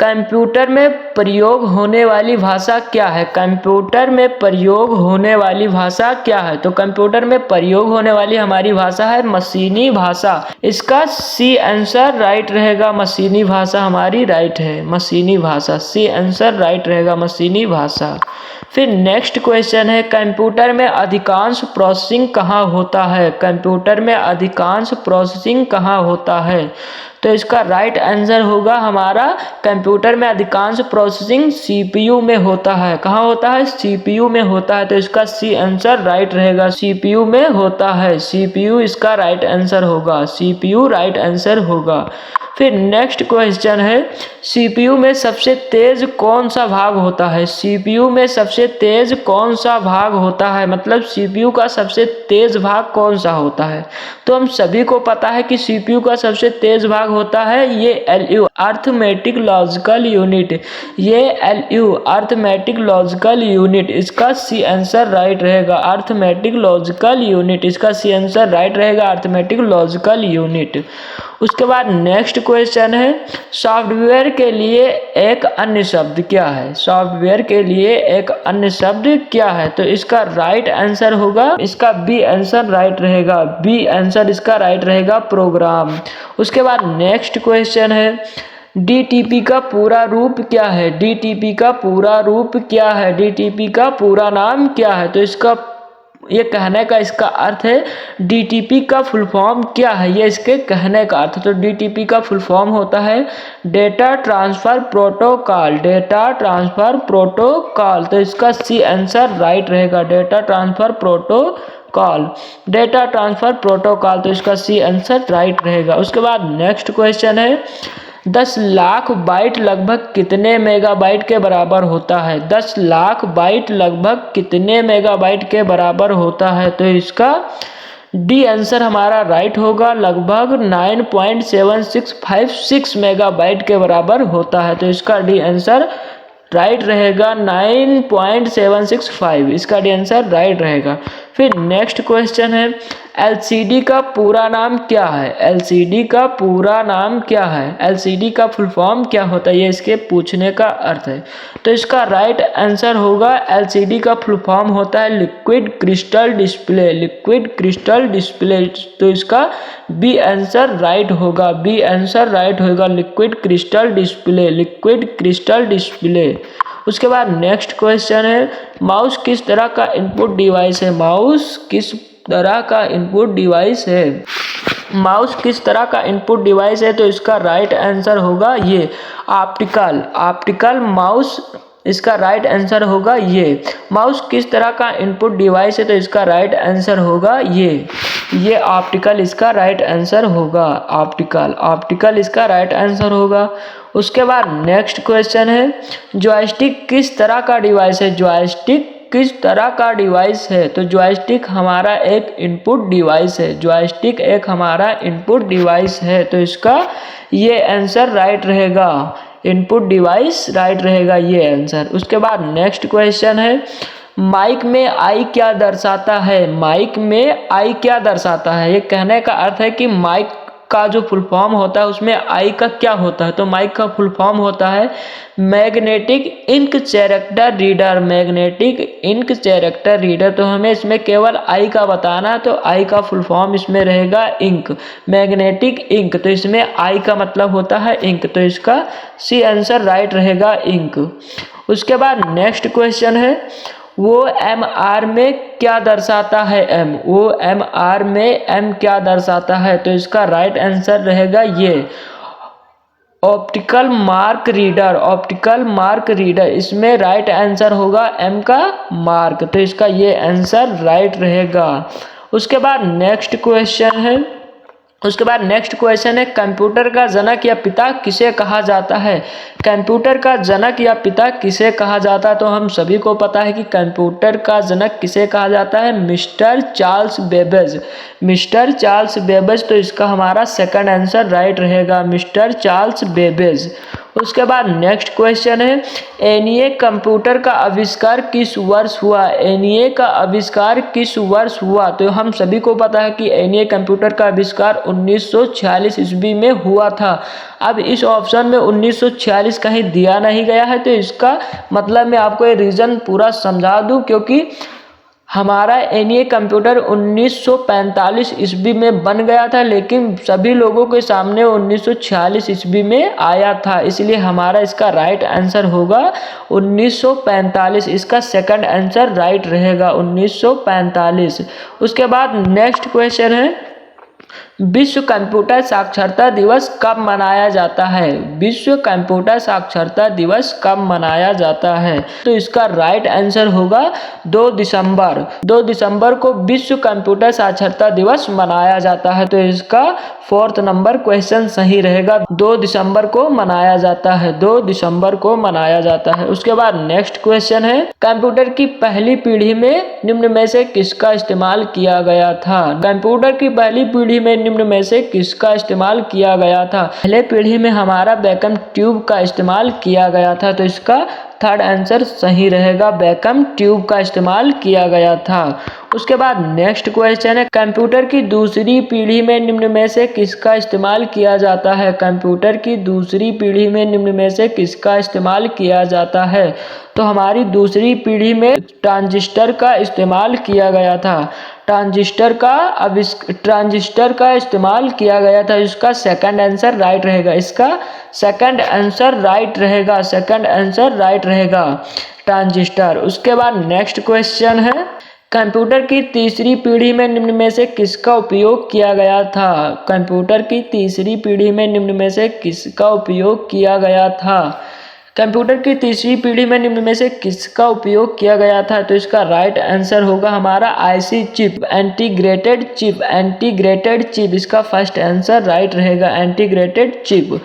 कंप्यूटर में प्रयोग होने वाली भाषा क्या है? कंप्यूटर में प्रयोग होने वाली भाषा क्या है? तो कंप्यूटर में प्रयोग होने वाली हमारी भाषा है मशीनी भाषा। इसका सी आंसर राइट रहेगा, मशीनी भाषा हमारी राइट है, मशीनी भाषा। सी आंसर राइट रहेगा, मशीनी भाषा। फिर नेक्स्ट क्वेश्चन है, कंप्यूटर में अधिकांश प्रोसेसिंग कहाँ होता है? कंप्यूटर में अधिकांश प्रोसेसिंग कहाँ होता है? तो इसका राइट आंसर होगा हमारा, कंप्यूटर में अधिकांश प्रोसेसिंग सीपीयू में होता है। कहाँ होता है? सीपीयू में होता है। तो इसका सी आंसर राइट रहेगा, सीपीयू में होता है। सीपीयू इसका राइट आंसर होगा, सीपीयू राइट आंसर होगा। फिर नेक्स्ट क्वेश्चन है, सीपीयू में सबसे तेज कौन सा भाग होता है? सीपीयू में सबसे तेज कौन सा भाग होता है? मतलब सीपीयू का सबसे तेज भाग कौन सा होता है? तो हम सभी को पता है कि सीपीयू का सबसे तेज भाग होता है ये एलयू, अर्थमेटिक लॉजिकल यूनिट। ये एलयू, अर्थमेटिक लॉजिकल यूनिट, इसका सी आंसर राइट रहेगा, अर्थमेटिक लॉजिकल यूनिट। इसका सी आंसर राइट रहेगा, अर्थमेटिक लॉजिकल यूनिट। उसके बाद नेक्स्ट क्वेश्चन है, सॉफ्टवेयर के लिए एक अन्य शब्द क्या है? सॉफ्टवेयर के लिए एक अन्य शब्द क्या है? तो इसका राइट आंसर होगा, इसका बी आंसर राइट रहेगा, बी आंसर इसका राइट रहेगा, प्रोग्राम। उसके बाद नेक्स्ट क्वेश्चन है, डीटीपी का पूरा रूप क्या है? डीटीपी का पूरा रूप क्या है? डीटीपी का पूरा नाम क्या है? तो इसका ये कहने का इसका अर्थ है, डीटीपी का फुल फॉर्म क्या है? ये इसके कहने का अर्थ। तो डीटीपी का फुल फॉर्म होता है data transfer protocol, data transfer protocol. तो इसका सी आंसर राइट रहेगा, data transfer protocol, data transfer protocol. तो इसका सी आंसर राइट रहेगा। उसके बाद नेक्स्ट क्वेश्चन है, 10 लाख बाइट लगभग कितने मेगाबाइट के बराबर होता है? 10 लाख बाइट लगभग कितने मेगाबाइट के बराबर होता है? तो इसका डी आंसर हमारा राइट होगा, लगभग 9.7656 मेगाबाइट के बराबर होता है। तो इसका डी आंसर राइट रहेगा, 9.765, इसका डी आंसर राइट रहेगा। फिर नेक्स्ट क्वेश्चन है, एलसीडी का पूरा नाम क्या है? एलसीडी का पूरा नाम क्या है? एलसीडी का फुल फॉर्म क्या होता है? ये इसके पूछने का अर्थ है। तो इसका राइट आंसर होगा, एलसीडी का फुल फॉर्म होता है liquid crystal display, liquid crystal display. तो इसका बी आंसर राइट होगा, बी आंसर राइट होगा, liquid crystal display, liquid crystal display. उसके बाद नेक्स्ट क्वेश्चन है, माउस किस तरह का इनपुट डिवाइस है? माउस किस तरह का इनपुट डिवाइस है? माउस किस तरह का इनपुट डिवाइस है? तो इसका राइट आंसर होगा ये ऑप्टिकल, ऑप्टिकल माउस, इसका राइट आंसर होगा ये। माउस किस तरह का इनपुट डिवाइस है? तो इसका राइट आंसर होगा ये ऑप्टिकल, इसका राइट आंसर होगा, ऑप्टिकल, ऑप्टिकल इसका राइट आंसर होगा। उसके बाद नेक्स्ट क्वेश्चन है, जॉयस्टिक किस तरह का डिवाइस है? जॉयस्टिक किस तरह का डिवाइस है? तो जॉयस्टिक हमारा एक इनपुट डिवाइस है। जॉयस्टिक एक हमारा इनपुट डिवाइस है, तो इसका ये आंसर राइट रहेगा। इनपुट डिवाइस राइट रहेगा ये आंसर। उसके बाद नेक्स्ट क्वेश्चन है, माइक में आई क्या दर्शाता है? माइक में आई क्या दर्शाता है? ये कहने का अर्थ है कि माइक का जो फुल फॉर्म होता है उसमें आई का क्या होता है? तो माइक का फुल फॉर्म होता है magnetic ink character reader. Magnetic ink character reader. तो हमें इसमें केवल आई का बताना, तो आई का फुल फॉर्म इसमें रहेगा इंक, मैग्नेटिक इंक। तो इसमें आई का मतलब होता है इंक, तो इसका सी आंसर राइट रहेगा इंक। उसके बाद नेक्स्ट क्वेश्चन है, वो एम आर में क्या दर्शाता है? एम, वो एम आर में एम क्या दर्शाता है? तो इसका राइट आंसर रहेगा ये optical mark reader. Optical mark reader, इसमें राइट आंसर होगा एम का मार्क, तो इसका ये आंसर राइट रहेगा। उसके बाद नेक्स्ट क्वेश्चन है, कंप्यूटर का जनक या पिता किसे कहा जाता है? कंप्यूटर का जनक या पिता किसे कहा जाता है? तो हम सभी को पता है कि कंप्यूटर का जनक किसे कहा जाता है? Mister Charles Babbage. Mister Charles Babbage, तो इसका हमारा सेकंड आंसर राइट रहेगा, मिस्टर चार्ल्स बेबेज। उसके बाद नेक्स्ट क्वेश्चन है, एनईए कंप्यूटर का आविष्कार किस वर्ष हुआ? एनईए का आविष्कार किस वर्ष हुआ? तो हम सभी को पता है कि एनईए कंप्यूटर का आविष्कार 1946 ईस्वी में हुआ था। अब इस ऑप्शन में 1946 कहीं दिया नहीं गया है, तो इसका मतलब मैं आपको ये रीज़न पूरा समझा दूं, क्योंकि हमारा एनईए कंप्यूटर 1945 ईस्वी में बन गया था, लेकिन सभी लोगों के सामने 1946 ईस्वी में आया था, इसलिए हमारा इसका राइट आंसर होगा 1945। इसका सेकंड आंसर राइट रहेगा 1945। उसके बाद नेक्स्ट क्वेश्चन है, विश्व कंप्यूटर साक्षरता दिवस कब मनाया जाता है? विश्व कंप्यूटर साक्षरता दिवस कब मनाया जाता है? तो इसका राइट आंसर होगा 2 दिसंबर। 2 दिसंबर को विश्व कंप्यूटर साक्षरता दिवस मनाया जाता है, तो इसका 4th नंबर क्वेश्चन सही रहेगा। 2 दिसंबर को मनाया जाता है, 2 दिसंबर को मनाया जाता है। उसके बाद नेक्स्ट क्वेश्चन है, कंप्यूटर की पहली पीढ़ी में निम्न में से किसका इस्तेमाल किया गया था? कंप्यूटर की पहली पीढ़ी में निम्न में से किसका इस्तेमाल किया गया था? पहले पीढ़ी में हमारा वैक्यूम ट्यूब का इस्तेमाल किया गया था, तो इसका थर्ड आंसर सही रहेगा, वैक्यूम ट्यूब का इस्तेमाल किया गया था। उसके बाद नेक्स्ट क्वेश्चन है, कंप्यूटर की दूसरी पीढ़ी में निम्न में से किसका इस्तेमाल किया जाता है? कंप्यूटर की दूसरी पीढ़ी में निम्न में से किसका इस्तेमाल किया जाता है? तो हमारी दूसरी पीढ़ी में ट्रांजिस्टर का इस्तेमाल किया गया था। ट्रांजिस्टर का इस्तेमाल किया गया था, इसका सेकंड आंसर राइट रहेगा। इसका सेकंड आंसर राइट रहेगा, सेकंड आंसर राइट रहेगा, ट्रांजिस्टर। उसके बाद नेक्स्ट क्वेश्चन है, कंप्यूटर की तीसरी पीढ़ी में निम्न में से किसका उपयोग किया गया था? कंप्यूटर की तीसरी पीढ़ी में निम्न में से किसका उपयोग किया गया था? कंप्यूटर की तीसरी पीढ़ी में निम्न में से किसका उपयोग किया गया था? तो इसका राइट आंसर होगा हमारा IC chip, integrated chip, integrated chip. इसका फर्स्ट आंसर राइट रहेगा, इंटीग्रेटेड चिप।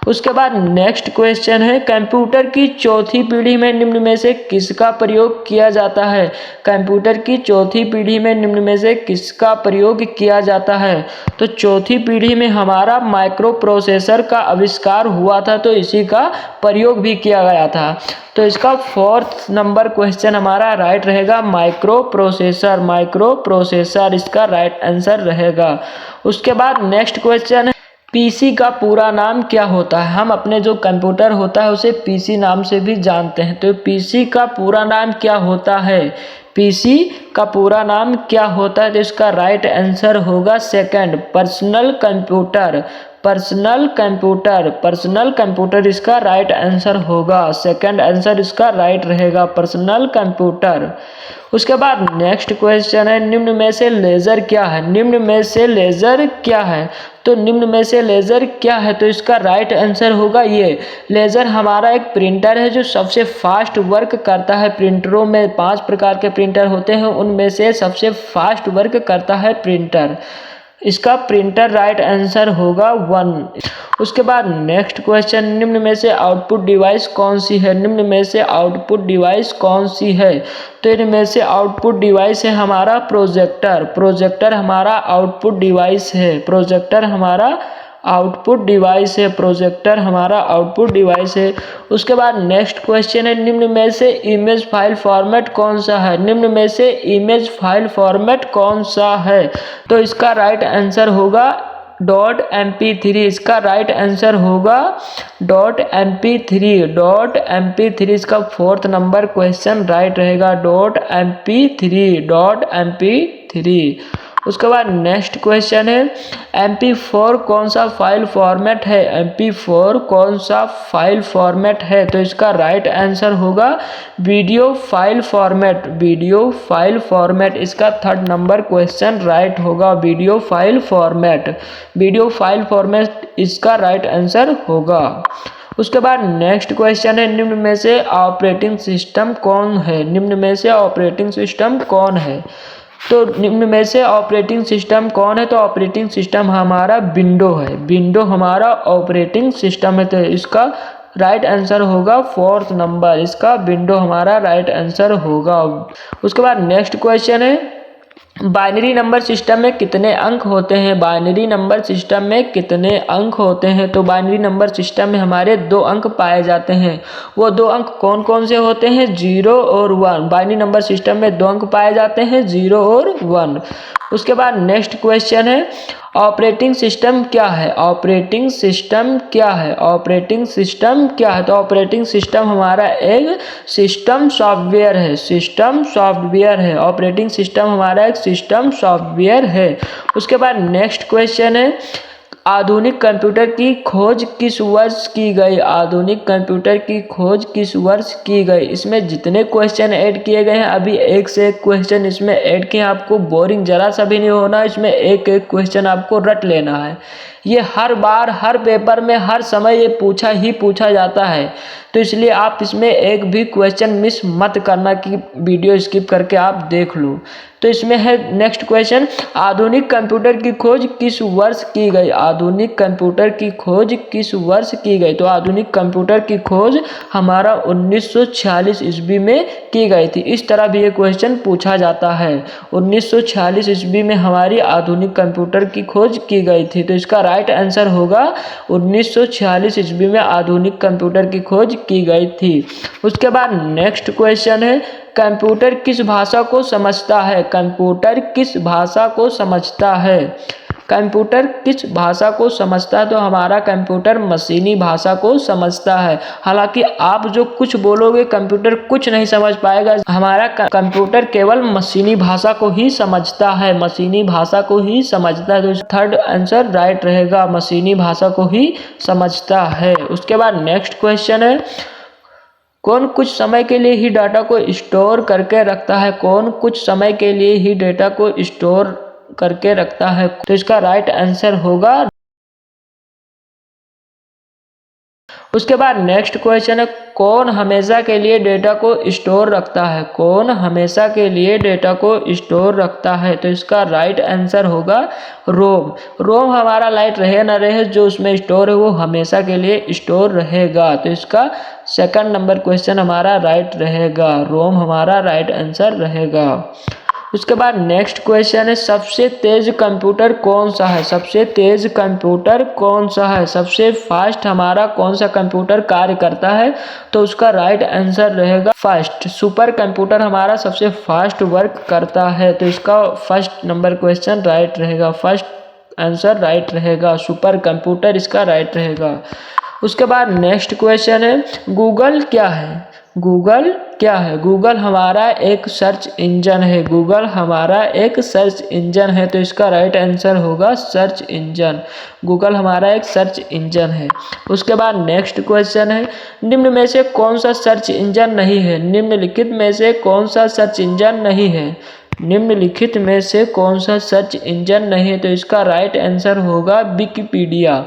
उसके बाद नेक्स्ट क्वेश्चन है, कंप्यूटर की चौथी पीढ़ी में निम्न में से किसका प्रयोग किया जाता है? कंप्यूटर की चौथी पीढ़ी में निम्न में से किसका प्रयोग किया जाता है? तो चौथी पीढ़ी में हमारा माइक्रो प्रोसेसर का आविष्कार हुआ था, तो इसी का प्रयोग भी किया गया था। तो इसका 4th नंबर क्वेश्चन हमारा राइट रहेगा, माइक्रो प्रोसेसर, माइक्रो प्रोसेसर इसका राइट आंसर रहेगा। उसके बाद नेक्स्ट क्वेश्चन है, पीसी का पूरा नाम क्या होता है? हम अपने जो कंप्यूटर होता है उसे पीसी नाम से भी जानते हैं, तो पीसी का पूरा नाम क्या होता है? पीसी का पूरा नाम क्या होता है? तो इसका राइट आंसर होगा second, personal computer, personal computer, personal computer इसका राइट आंसर होगा, सेकंड आंसर इसका राइट रहेगा, पर्सनल कंप्यूटर। उसके बाद नेक्स्ट क्वेश्चन है, निम्न में से लेज़र क्या है? निम्न में से लेज़र क्या है? तो निम्न में से लेज़र क्या है? तो इसका राइट आंसर होगा ये लेज़र हमारा एक प्रिंटर है जो सबसे फास्ट वर्क करता है। प्रिंटरों में 5 प्रकार के प्रिंटर होते हैं, उनमें से सबसे फास्ट वर्क करता है प्रिंटर। इसका प्रिंटर राइट आंसर होगा 1। उसके बाद नेक्स्ट क्वेश्चन, निम्न में से आउटपुट डिवाइस कौन सी है? निम्न में से आउटपुट डिवाइस कौन सी है? तो इनमें से आउटपुट डिवाइस है हमारा प्रोजेक्टर। प्रोजेक्टर हमारा आउटपुट डिवाइस है। प्रोजेक्टर हमारा आउटपुट डिवाइस है। प्रोजेक्टर हमारा आउटपुट डिवाइस है। उसके बाद नेक्स्ट क्वेश्चन है, निम्न में से इमेज फाइल फॉर्मेट कौन सा है? निम्न में से इमेज फाइल फॉर्मेट कौन सा है? तो इसका राइट आंसर होगा .mp3। इसका राइट आंसर होगा .mp3। .mp3 इसका 4th नंबर क्वेश्चन राइट रहेगा। .mp3। उसके बाद नेक्स्ट क्वेश्चन है, MP4 कौन सा फाइल फॉर्मेट है? MP4 कौन सा फाइल फॉर्मेट है? तो इसका राइट आंसर होगा video file format. Video file format इसका 3rd नंबर क्वेश्चन राइट होगा। Video file format. Video file format इसका राइट आंसर होगा। उसके बाद नेक्स्ट क्वेश्चन है, निम्न में से ऑपरेटिंग सिस्टम कौन है? निम्न में से ऑपरेटिंग सिस्टम कौन है? तो निम्न में से ऑपरेटिंग सिस्टम कौन है? तो ऑपरेटिंग सिस्टम हमारा विंडो है। विंडो हमारा ऑपरेटिंग सिस्टम है। तो इसका राइट आंसर होगा 4th नंबर। इसका विंडो हमारा राइट आंसर होगा। उसके बाद नेक्स्ट क्वेश्चन है, बाइनरी नंबर सिस्टम में कितने अंक होते हैं? बाइनरी नंबर सिस्टम में कितने अंक होते हैं? तो बाइनरी नंबर सिस्टम में हमारे 2 अंक पाए जाते हैं। वो 2 अंक कौन कौन से होते हैं? 0 और 1। बाइनरी नंबर सिस्टम में 2 अंक पाए जाते हैं, 0 और 1। उसके बाद नेक्स्ट क्वेश्चन है, ऑपरेटिंग सिस्टम क्या है? ऑपरेटिंग सिस्टम क्या है? ऑपरेटिंग सिस्टम क्या है? तो ऑपरेटिंग सिस्टम हमारा एक सिस्टम सॉफ्टवेयर है। सिस्टम सॉफ्टवेयर है। ऑपरेटिंग सिस्टम हमारा एक सिस्टम सॉफ्टवेयर है। उसके बाद नेक्स्ट क्वेश्चन है, आधुनिक कंप्यूटर की खोज किस वर्ष की गई? आधुनिक कंप्यूटर की खोज किस वर्ष की गई? इसमें जितने क्वेश्चन ऐड किए गए हैं, अभी एक से एक क्वेश्चन इसमें ऐड किए। आपको बोरिंग जरा सा भी नहीं होना। इसमें एक एक क्वेश्चन आपको रट लेना है। ये हर बार हर पेपर में हर समय ये पूछा जाता है। तो इसलिए आप इसमें एक भी क्वेश्चन मिस मत करना कि वीडियो स्किप करके आप देख लो। तो इसमें है नेक्स्ट क्वेश्चन, आधुनिक कंप्यूटर की खोज किस वर्ष की गई? आधुनिक कंप्यूटर की खोज किस वर्ष की गई? तो आधुनिक कंप्यूटर की खोज हमारा 1946 ईस्वी में की गई थी। इस तरह भी ये क्वेश्चन पूछा जाता है। 1946 ईस्वी में हमारी आधुनिक कंप्यूटर की खोज की गई थी। तो इसका राइट आंसर होगा 1946 ईस्वी में आधुनिक कंप्यूटर की खोज की गई थी। उसके बाद नेक्स्ट क्वेश्चन है, कंप्यूटर किस भाषा को समझता है? कंप्यूटर किस भाषा को समझता है? कंप्यूटर किस भाषा को समझता है? तो हमारा कंप्यूटर मशीनी भाषा को समझता है। हालांकि आप जो कुछ बोलोगे कंप्यूटर कुछ नहीं समझ पाएगा। हमारा कंप्यूटर केवल मशीनी भाषा को ही समझता है। मशीनी भाषा को ही समझता है। तो 3rd आंसर राइट रहेगा, मशीनी भाषा को ही समझता है। उसके बाद नेक्स्ट क्वेश्चन है, कौन कुछ समय के लिए ही डाटा को स्टोर करके रखता है? कौन कुछ समय के लिए ही डेटा को स्टोर करके रखता है? तो इसका राइट आंसर होगा। उसके बाद नेक्स्ट क्वेश्चन है, कौन हमेशा के लिए डेटा को स्टोर रखता है? कौन हमेशा के लिए डेटा को स्टोर रखता है? तो इसका राइट आंसर होगा रोम। रोम हमारा लाइट रहे ना रहे, जो उसमें स्टोर है वो हमेशा के लिए स्टोर रहेगा। तो इसका 2nd नंबर क्वेश्चन हमारा राइट रहेगा। रोम हमारा राइट आंसर रहेगा। उसके बाद नेक्स्ट क्वेश्चन है, सबसे तेज कंप्यूटर कौन सा है? सबसे तेज कंप्यूटर कौन सा है? सबसे फास्ट हमारा कौन सा कंप्यूटर कार्य करता है? तो उसका राइट आंसर रहेगा फास्ट। सुपर कंप्यूटर हमारा सबसे फास्ट वर्क करता है। तो इसका 1st नंबर क्वेश्चन राइट रहेगा। 1st आंसर राइट रहेगा। सुपर कंप्यूटर इसका राइट रहेगा। उसके बाद नेक्स्ट क्वेश्चन है, गूगल क्या है? गूगल क्या है? गूगल हमारा एक सर्च इंजन है। गूगल हमारा एक सर्च इंजन है। तो इसका राइट आंसर होगा सर्च इंजन। गूगल हमारा एक सर्च इंजन है। उसके बाद नेक्स्ट क्वेश्चन है, निम्न में से कौन सा सर्च इंजन नहीं है? निम्नलिखित में से कौन सा सर्च इंजन नहीं है? निम्नलिखित में से कौन सा सर्च इंजन नहीं है? तो इसका राइट आंसर होगा विकिपीडिया।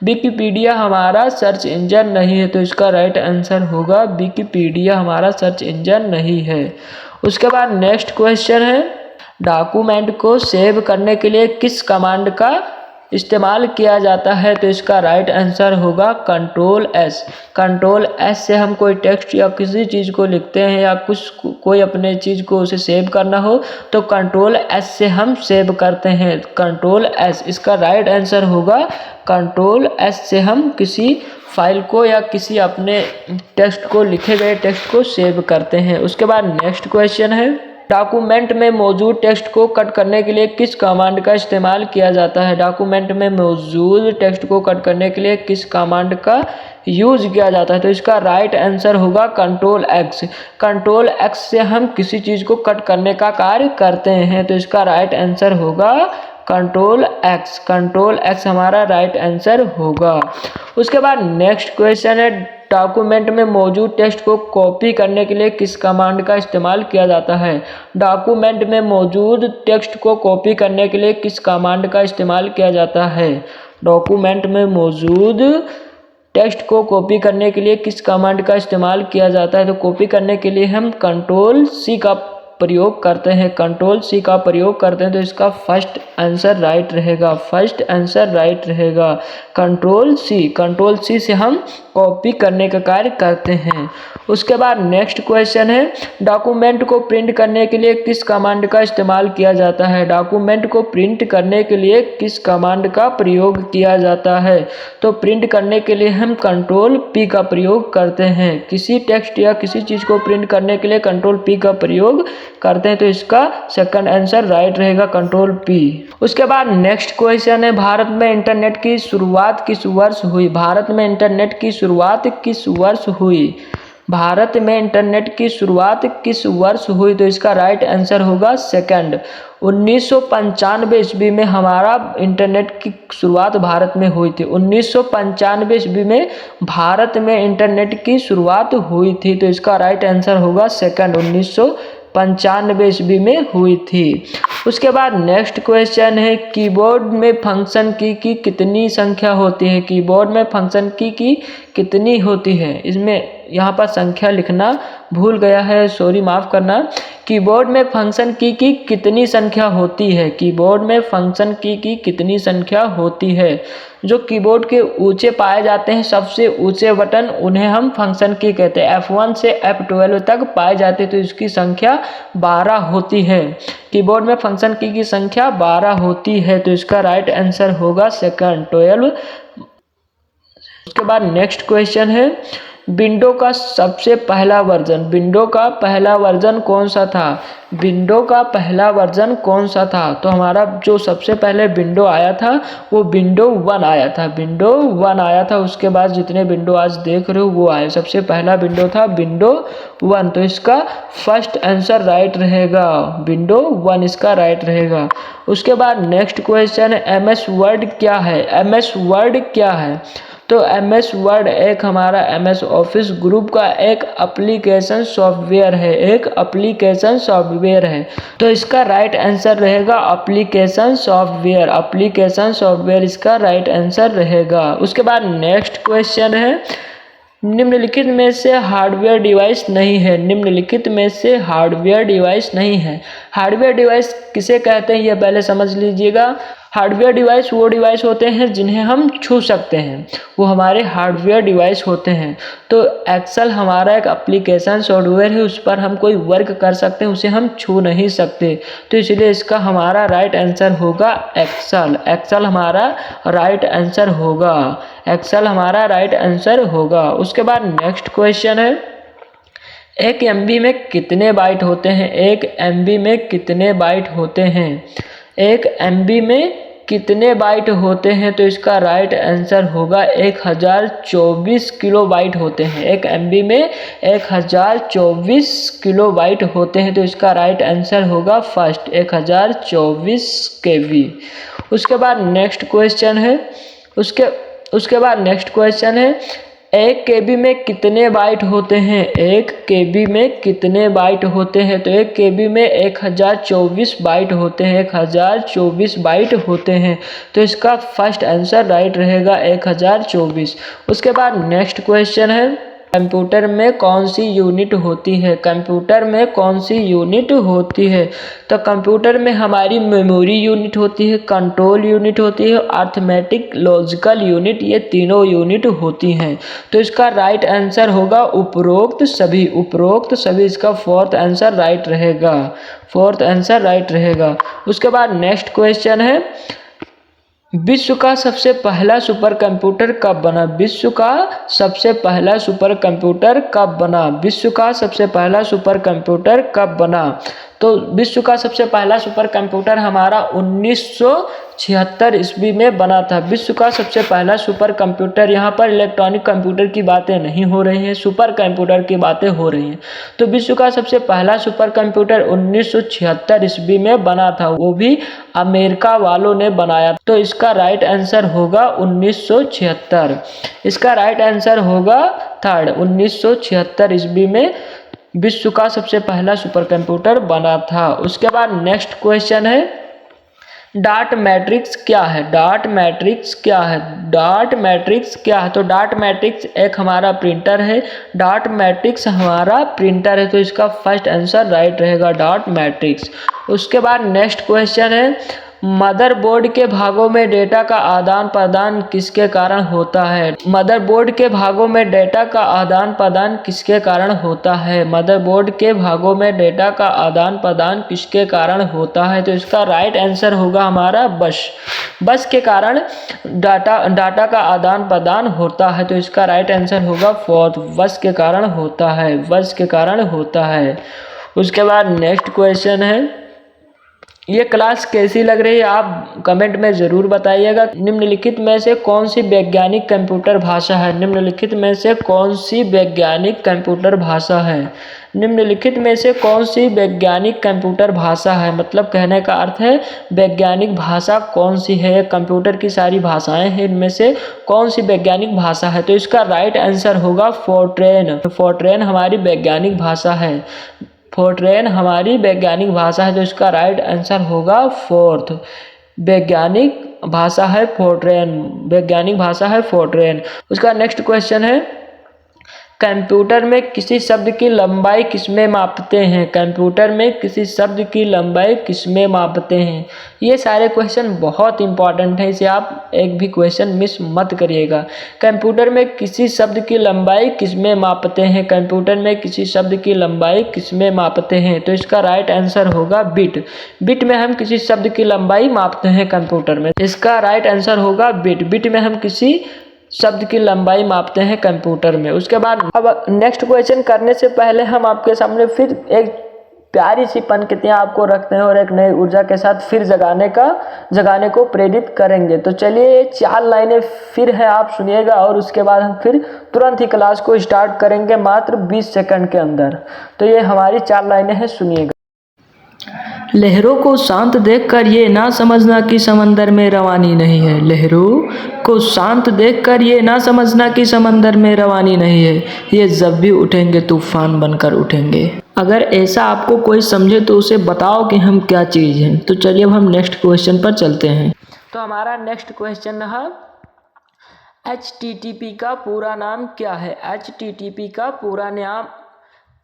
विकिपीडिया हमारा सर्च इंजन नहीं है। तो इसका राइट आंसर होगा विकिपीडिया हमारा सर्च इंजन नहीं है। उसके बाद नेक्स्ट क्वेश्चन है, डॉक्यूमेंट को सेव करने के लिए किस कमांड का इस्तेमाल किया जाता है? तो इसका राइट आंसर होगा कंट्रोल एस। कंट्रोल एस से हम कोई टेक्स्ट या किसी चीज़ को लिखते हैं या कोई अपने चीज़ को उसे सेव करना हो तो कंट्रोल एस से हम सेव करते हैं। कंट्रोल एस, इसका राइट आंसर होगा कंट्रोल एस से हम किसी फाइल को या किसी अपने टेक्स्ट को, लिखे गए टेक्स्ट को सेव करते हैं। उसके बाद नेक्स्ट क्वेश्चन है, डॉक्यूमेंट में मौजूद टेक्स्ट को कट करने के लिए किस कमांड का इस्तेमाल किया जाता है? डॉक्यूमेंट में मौजूद टेक्स्ट को कट करने के लिए किस कमांड का यूज किया जाता है? तो इसका राइट आंसर होगा कंट्रोल एक्स। कंट्रोल एक्स से हम किसी चीज़ को कट करने का कार्य करते हैं, तो इसका राइट आंसर होगा कंट्रोल एक्स। कंट्रोल एक्स हमारा राइट आंसर होगा। उसके बाद नेक्स्ट क्वेश्चन है, डॉक्यूमेंट में मौजूद टेक्स्ट को कॉपी करने के लिए किस कमांड का इस्तेमाल किया जाता है? डॉक्यूमेंट में मौजूद टेक्स्ट को कॉपी करने के लिए किस कमांड का इस्तेमाल किया जाता है? डॉक्यूमेंट में मौजूद टेक्स्ट को कॉपी करने के लिए किस कमांड का इस्तेमाल किया जाता है? तो कॉपी करने के लिए हम कंट्रोल सी का प्रयोग करते हैं। कंट्रोल सी का प्रयोग करते हैं, तो इसका फर्स्ट आंसर राइट रहेगा। फर्स्ट आंसर राइट रहेगा कंट्रोल सी। कंट्रोल सी से हम कॉपी करने का कार्य करते हैं। उसके बाद नेक्स्ट क्वेश्चन है, डॉक्यूमेंट को प्रिंट करने के लिए किस कमांड का इस्तेमाल किया जाता है? डॉक्यूमेंट को प्रिंट करने के लिए किस कमांड का प्रयोग किया जाता है? तो प्रिंट करने के लिए हम कंट्रोल पी का प्रयोग करते हैं। किसी टेक्स्ट या किसी चीज़ को प्रिंट करने के लिए कंट्रोल पी का प्रयोग करते हैं, तो इसका सेकंड आंसर राइट रहेगा कंट्रोल पी। उसके बाद नेक्स्ट क्वेश्चन है, भारत में इंटरनेट की शुरुआत किस वर्ष हुई? भारत में इंटरनेट की शुरुआत किस वर्ष हुई? भारत में इंटरनेट की शुरुआत किस वर्ष हुई? तो इसका राइट आंसर होगा सेकंड। 1995 ईस्वी में हमारा इंटरनेट की शुरुआत भारत में हुई थी। 1995 ईस्वी में भारत में इंटरनेट की शुरुआत हुई थी, तो इसका राइट आंसर होगा सेकंड। 1995 ईस्वी में हुई थी। उसके बाद नेक्स्ट क्वेश्चन है, कीबोर्ड में फंक्शन की कितनी संख्या होती है? कीबोर्ड में फंक्शन की कितनी होती है? इसमें यहाँ पर संख्या लिखना भूल गया है, सॉरी माफ़ करना। कीबोर्ड में फंक्शन की कितनी संख्या होती है? कीबोर्ड में फंक्शन की कितनी संख्या होती है? जो कीबोर्ड के ऊंचे पाए जाते हैं, सबसे ऊंचे बटन, उन्हें हम फंक्शन की कहते हैं। F1 से F12 तक पाए जाते हैं, तो इसकी संख्या 12 होती है। कीबोर्ड में फंक्शन की संख्या 12 होती है, तो इसका राइट आंसर होगा सेकंड 12। उसके बाद नेक्स्ट क्वेश्चन है, विंडो का सबसे पहला वर्जन, विंडो का पहला वर्जन कौन सा था? विंडो का पहला वर्जन कौन सा था? तो हमारा जो सबसे पहले विंडो आया था वो विंडो 1 आया था। विंडो 1 आया था। उसके बाद जितने विंडो आज देख रहे हो वो आए, सबसे पहला विंडो था विंडो 1, तो इसका फर्स्ट आंसर राइट रहेगा। विंडो 1 इसका राइट रहेगा। उसके बाद नेक्स्ट क्वेश्चन है, MS वर्ड क्या है? MS वर्ड क्या है? तो MS वर्ड एक हमारा MS ऑफिस ग्रुप का एक एप्लीकेशन सॉफ्टवेयर है। एक एप्लीकेशन सॉफ्टवेयर है, तो इसका राइट आंसर रहेगा एप्लीकेशन सॉफ्टवेयर। एप्लीकेशन सॉफ्टवेयर इसका राइट आंसर रहेगा। उसके बाद नेक्स्ट क्वेश्चन है, निम्नलिखित में से हार्डवेयर डिवाइस नहीं है। निम्नलिखित में से हार्डवेयर डिवाइस नहीं है। हार्डवेयर डिवाइस किसे कहते हैं, यह पहले समझ लीजिएगा। हार्डवेयर डिवाइस वो डिवाइस होते हैं जिन्हें हम छू सकते हैं, वो हमारे हार्डवेयर डिवाइस होते हैं। तो एक्सेल हमारा एक एप्लीकेशन सॉफ्टवेयर है, उस पर हम कोई वर्क कर सकते हैं, उसे हम छू नहीं सकते, तो इसलिए इसका हमारा राइट आंसर होगा एक्सेल। एक्सेल हमारा राइट आंसर होगा। एक्सेल हमारा राइट आंसर होगा। उसके बाद नेक्स्ट क्वेश्चन है, 1 MB में कितने बाइट होते हैं? 1 MB में कितने बाइट होते हैं? 1 MB में कितने बाइट होते हैं? तो इसका राइट आंसर होगा 1024 किलोबाइट होते हैं। 1 MB में 1024 किलोबाइट होते हैं, तो इसका राइट आंसर होगा फर्स्ट 1024 KB। उसके बाद नेक्स्ट क्वेश्चन है, उसके बाद नेक्स्ट क्वेश्चन है, 1 KB में कितने बाइट होते हैं? 1 KB में कितने बाइट होते हैं? तो 1 KB में 1024 बाइट होते हैं। 1024 बाइट होते हैं, तो इसका फर्स्ट आंसर राइट रहेगा 1024। उसके बाद नेक्स्ट क्वेश्चन है, कंप्यूटर में कौन सी यूनिट होती है? कंप्यूटर में कौन सी यूनिट होती है? तो कंप्यूटर में हमारी मेमोरी यूनिट होती है, कंट्रोल यूनिट होती है, अर्थमेटिक लॉजिकल यूनिट, ये तीनों यूनिट होती हैं। तो इसका राइट आंसर होगा उपरोक्त सभी। उपरोक्त सभी इसका फोर्थ आंसर राइट रहेगा। फोर्थ आंसर राइट रहेगा। उसके बाद नेक्स्ट क्वेश्चन है, विश्व का सबसे पहला सुपर कंप्यूटर कब बना? विश्व का सबसे पहला सुपर कंप्यूटर कब बना? विश्व का सबसे पहला सुपर कंप्यूटर कब बना? तो विश्व का सबसे पहला सुपर कंप्यूटर हमारा 1976 ईस्वी में बना था। विश्व का सबसे पहला सुपर कंप्यूटर, यहाँ पर इलेक्ट्रॉनिक कंप्यूटर की बातें नहीं हो रही हैं, सुपर कंप्यूटर की बातें हो रही हैं। तो विश्व का सबसे पहला सुपर कंप्यूटर 1976 ईस्वी में बना था, वो भी अमेरिका वालों ने बनाया। तो इसका राइट आंसर होगा 1976। इसका राइट आंसर होगा थर्ड, 1976 ईस्वी में विश्व का सबसे पहला सुपर कंप्यूटर बना था। उसके बाद नेक्स्ट क्वेश्चन है, डाट मैट्रिक्स क्या है? डाट मैट्रिक्स क्या है? डाट मैट्रिक्स क्या है? तो डाट मैट्रिक्स एक हमारा प्रिंटर है। डाट मैट्रिक्स हमारा प्रिंटर है, तो इसका फर्स्ट आंसर राइट रहेगा, डाट मैट्रिक्स। उसके बाद नेक्स्ट क्वेश्चन है, मदरबोर्ड के भागों में डेटा का आदान प्रदान किसके कारण होता है? मदरबोर्ड के भागों में डेटा का आदान प्रदान किसके कारण होता है? मदरबोर्ड के भागों में डेटा का आदान प्रदान किसके कारण होता है? तो इसका राइट आंसर होगा हमारा बस। बस के कारण डाटा का आदान प्रदान होता है, तो इसका राइट आंसर होगा फोर्थ, बस के कारण होता है। बस के कारण होता है। उसके बाद नेक्स्ट क्वेश्चन है, ये क्लास कैसी लग रही है आप कमेंट में ज़रूर बताइएगा। निम्नलिखित में से कौन सी वैज्ञानिक कंप्यूटर भाषा है? निम्नलिखित में से कौन सी वैज्ञानिक कंप्यूटर भाषा है? निम्नलिखित में से कौन सी वैज्ञानिक कंप्यूटर भाषा है? मतलब कहने का अर्थ है वैज्ञानिक भाषा कौन सी है? कंप्यूटर की सारी भाषाएं हैं, इनमें से कौन सी वैज्ञानिक भाषा है? तो इसका राइट आंसर होगा फोर्ट्रेन। फोर्ट्रेन हमारी वैज्ञानिक भाषा है। फोर्ट्रेन हमारी वैज्ञानिक भाषा है, तो इसका राइट आंसर होगा फोर्थ। वैज्ञानिक भाषा है फोर्ट्रेन। वैज्ञानिक भाषा है फोर्ट्रेन। उसका नेक्स्ट क्वेश्चन है, कंप्यूटर में किसी शब्द की लंबाई किसमें मापते हैं? कंप्यूटर में किसी शब्द की लंबाई किसमें मापते हैं? ये सारे क्वेश्चन बहुत इंपॉर्टेंट हैं, इसे आप एक भी क्वेश्चन मिस मत करिएगा। कंप्यूटर में किसी शब्द की लंबाई किसमें मापते हैं? कंप्यूटर में किसी शब्द की लंबाई किसमें मापते हैं? तो इसका राइट आंसर होगा बिट। बिट में हम किसी शब्द की लंबाई मापते हैं कंप्यूटर में। इसका राइट आंसर होगा बिट। बिट में हम किसी शब्द की लंबाई मापते हैं कंप्यूटर में। उसके बाद अब नेक्स्ट क्वेश्चन करने से पहले हम आपके सामने फिर एक प्यारी सी पंक्तियाँ आपको रखते हैं और एक नई ऊर्जा के साथ फिर जगाने को प्रेरित करेंगे। तो चलिए ये 4 लाइनें फिर हैं, आप सुनिएगा और उसके बाद हम फिर तुरंत ही क्लास को स्टार्ट करेंगे मात्र 20 सेकंड के अंदर। तो ये हमारी 4 लाइनें हैं, सुनिएगा। लहरों को शांत देखकर ये ना समझना कि समंदर में रवानी नहीं है। लहरों को शांत देखकर ये ना समझना कि समंदर में रवानी नहीं है। ये जब भी उठेंगे तूफान बनकर उठेंगे। अगर ऐसा आपको कोई समझे तो उसे बताओ कि हम क्या चीज़ हैं। तो चलिए अब हम नेक्स्ट क्वेश्चन पर चलते हैं। तो हमारा नेक्स्ट क्वेश्चन है, HTTP का पूरा नाम क्या है? HTTP का पूरा नाम,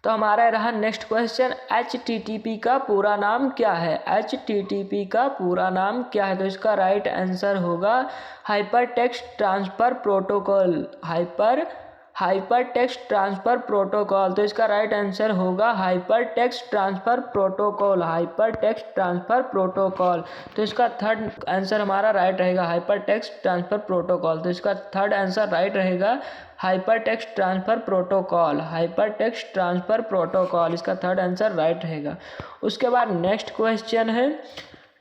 तो हमारा रहा नेक्स्ट क्वेश्चन, HTTP का पूरा नाम क्या है? HTTP का पूरा नाम क्या है? तो इसका राइट आंसर होगा hyper text transfer protocol. Hyper text transfer protocol. तो इसका राइट आंसर होगा hyper text transfer protocol. Hyper text transfer protocol. तो इसका थर्ड आंसर हमारा राइट रहेगा हाइपर टेक्स्ट ट्रांसफ़र प्रोटोकॉल। तो इसका थर्ड आंसर राइट रहेगा hyper text transfer protocol. Hyper text transfer protocol, इसका थर्ड आंसर राइट रहेगा। उसके बाद नेक्स्ट क्वेश्चन है,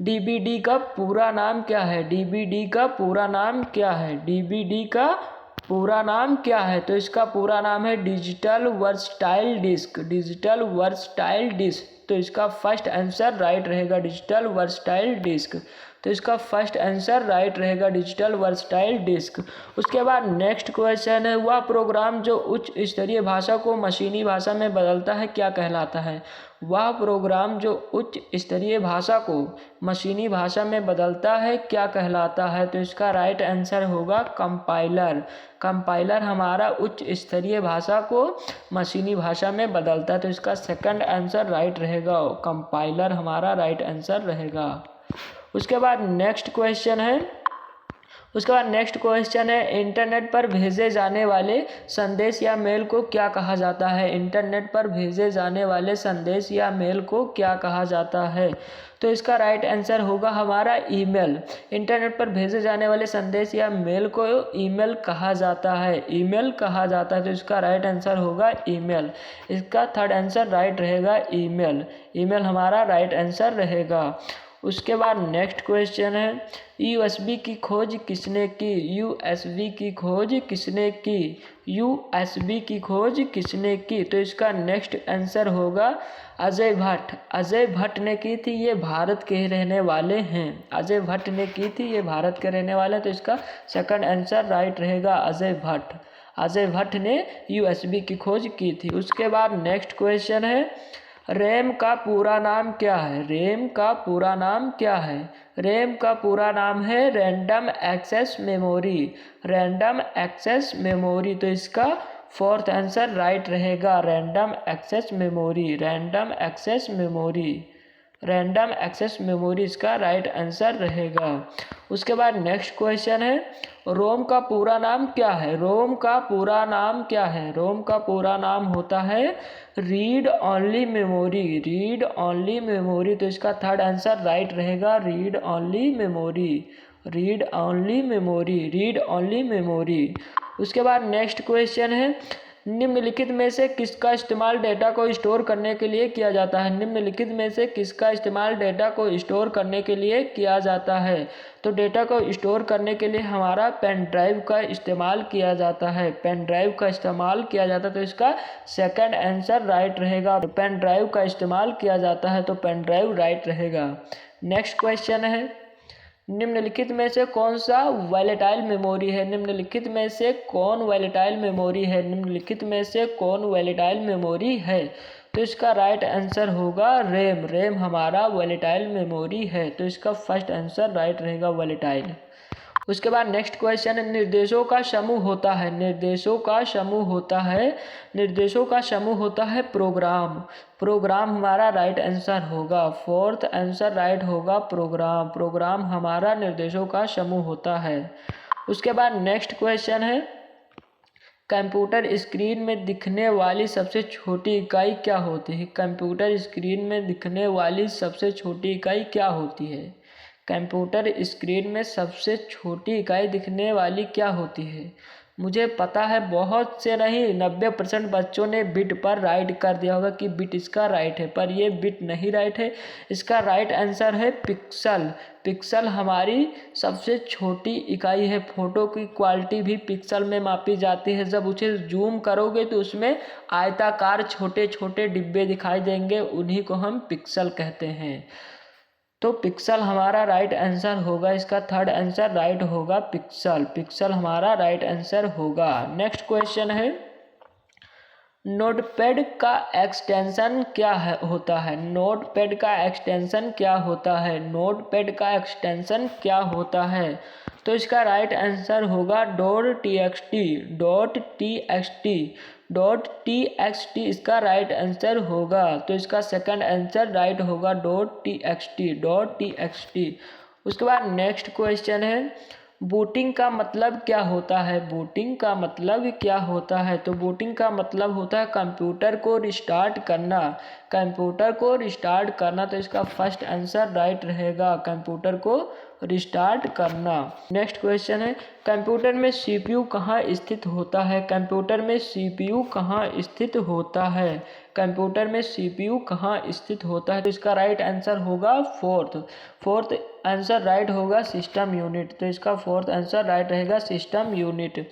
DVD का पूरा नाम क्या है? DVD का पूरा नाम क्या है? DVD का पूरा नाम क्या है? तो इसका पूरा नाम है digital versatile disc. Digital versatile disc. तो इसका फर्स्ट आंसर राइट रहेगा डिजिटल वर्सटाइल डिस्क। तो इसका फर्स्ट आंसर राइट रहेगा डिजिटल वर्सटाइल डिस्क। उसके बाद नेक्स्ट क्वेश्चन है, वह प्रोग्राम जो उच्च स्तरीय भाषा को मशीनी भाषा में बदलता है क्या कहलाता है? वह प्रोग्राम जो उच्च स्तरीय भाषा को मशीनी भाषा में बदलता है क्या कहलाता है? तो इसका राइट आंसर होगा कंपाइलर। कंपाइलर हमारा उच्च स्तरीय भाषा को मशीनी भाषा में बदलता है, तो इसका सेकंड आंसर राइट रहेगा, कंपाइलर हमारा राइट आंसर रहेगा। उसके बाद नेक्स्ट क्वेश्चन है, इंटरनेट पर भेजे जाने वाले संदेश या मेल को क्या कहा जाता है? इंटरनेट पर भेजे जाने वाले संदेश या मेल को क्या कहा जाता है? तो इसका राइट आंसर होगा हमारा ईमेल। इंटरनेट पर भेजे जाने वाले संदेश या मेल को ईमेल कहा जाता है, ईमेल कहा जाता है, तो इसका राइट आंसर होगा ईमेल। इसका थर्ड आंसर राइट रहेगा ईमेल। ईमेल हमारा राइट आंसर रहेगा। उसके बाद नेक्स्ट क्वेश्चन है, यूएसबी की खोज किसने की? यूएसबी की खोज किसने की? यूएसबी की खोज किसने की? तो इसका नेक्स्ट आंसर होगा अजय भट्ट। अजय भट्ट ने की थी, ये भारत के रहने वाले हैं। अजय भट्ट ने की थी, ये भारत के रहने वाले हैं, तो इसका सेकंड आंसर राइट रहेगा अजय भट्ट। अजय भट्ट ने यूएसबी की खोज की थी। उसके बाद नेक्स्ट क्वेश्चन है, रैम का पूरा नाम क्या है? रैम का पूरा नाम क्या है? रैम का पूरा नाम है random access memory. Random access memory, तो इसका फोर्थ आंसर राइट रहेगा random access memory. Random access memory, random access memory इसका राइट आंसर रहेगा। उसके बाद नेक्स्ट क्वेश्चन है, रोम का पूरा नाम क्या है? रोम का पूरा नाम क्या है? रोम का पूरा नाम होता है read only memory. Read only memory, तो इसका थर्ड आंसर राइट रहेगा read only memory. Read only memory, read only memory. उसके बाद नेक्स्ट क्वेश्चन है, निम्नलिखित में से किसका इस्तेमाल डेटा को स्टोर करने के लिए किया जाता है? निम्नलिखित में से किसका इस्तेमाल डेटा को स्टोर करने के लिए किया जाता है? तो डेटा को स्टोर करने के लिए हमारा पेन ड्राइव का इस्तेमाल किया जाता है। पेन ड्राइव का इस्तेमाल किया जाता है, तो इसका सेकंड आंसर राइट रहेगा। पेन ड्राइव का इस्तेमाल किया जाता है, तो पेन ड्राइव राइट रहेगा। नेक्स्ट क्वेश्चन है, निम्नलिखित में से कौन सा वॉलेटाइल मेमोरी है? निम्नलिखित में से कौन वॉलेटाइल मेमोरी है? निम्नलिखित में से कौन वॉलेटाइल मेमोरी है? तो इसका राइट आंसर होगा रैम। रैम हमारा वॉलेटाइल मेमोरी है, तो इसका फर्स्ट आंसर राइट रहेगा वॉलेटाइल। उसके बाद नेक्स्ट क्वेश्चन है, निर्देशों का समूह होता है। निर्देशों का समूह होता है, निर्देशों का समूह होता है प्रोग्राम। प्रोग्राम हमारा राइट आंसर होगा, फोर्थ आंसर राइट होगा प्रोग्राम। प्रोग्राम हमारा निर्देशों का समूह होता है। उसके बाद नेक्स्ट क्वेश्चन है, कंप्यूटर स्क्रीन में दिखने वाली सबसे छोटी इकाई क्या होती है? कंप्यूटर स्क्रीन में दिखने वाली सबसे छोटी इकाई क्या होती है? कंप्यूटर स्क्रीन में सबसे छोटी इकाई दिखने वाली क्या होती है? मुझे पता है बहुत से नहीं 90% बच्चों ने बिट पर राइट कर दिया होगा कि बिट इसका राइट है, पर ये बिट नहीं राइट है। इसका राइट आंसर है पिक्सल। पिक्सल हमारी सबसे छोटी इकाई है। फोटो की क्वालिटी भी पिक्सल में मापी जाती है। जब उसे जूम करोगे तो उसमें आयताकार छोटे छोटे डिब्बे दिखाई देंगे, उन्हीं को हम पिक्सल कहते हैं। तो पिक्सल हमारा राइट आंसर होगा, इसका थर्ड आंसर राइट होगा पिक्सल। पिक्सल हमारा राइट आंसर होगा। नेक्स्ट क्वेश्चन है, नोटपैड का एक्सटेंशन क्या होता है? नोटपैड का एक्सटेंशन क्या होता है? नोटपैड का एक्सटेंशन क्या होता है? तो इसका राइट आंसर होगा .txt। .txt इसका राइट आंसर होगा, तो इसका सेकंड आंसर राइट होगा .txt। उसके बाद नेक्स्ट क्वेश्चन है, बूटिंग का मतलब क्या होता है? बूटिंग का मतलब क्या होता है? तो बूटिंग का मतलब होता है कंप्यूटर को रिस्टार्ट करना। कंप्यूटर को रिस्टार्ट करना, तो इसका फर्स्ट आंसर राइट रहेगा, कंप्यूटर को रिस्टार्ट करना। नेक्स्ट क्वेश्चन है, कंप्यूटर में सीपीयू कहाँ स्थित होता है? कंप्यूटर में सीपीयू कहाँ स्थित होता है? कंप्यूटर में सीपीयू कहाँ स्थित होता है? तो इसका राइट आंसर होगा फोर्थ आंसर राइट होगा सिस्टम यूनिट। तो इसका फोर्थ आंसर राइट रहेगा सिस्टम यूनिट।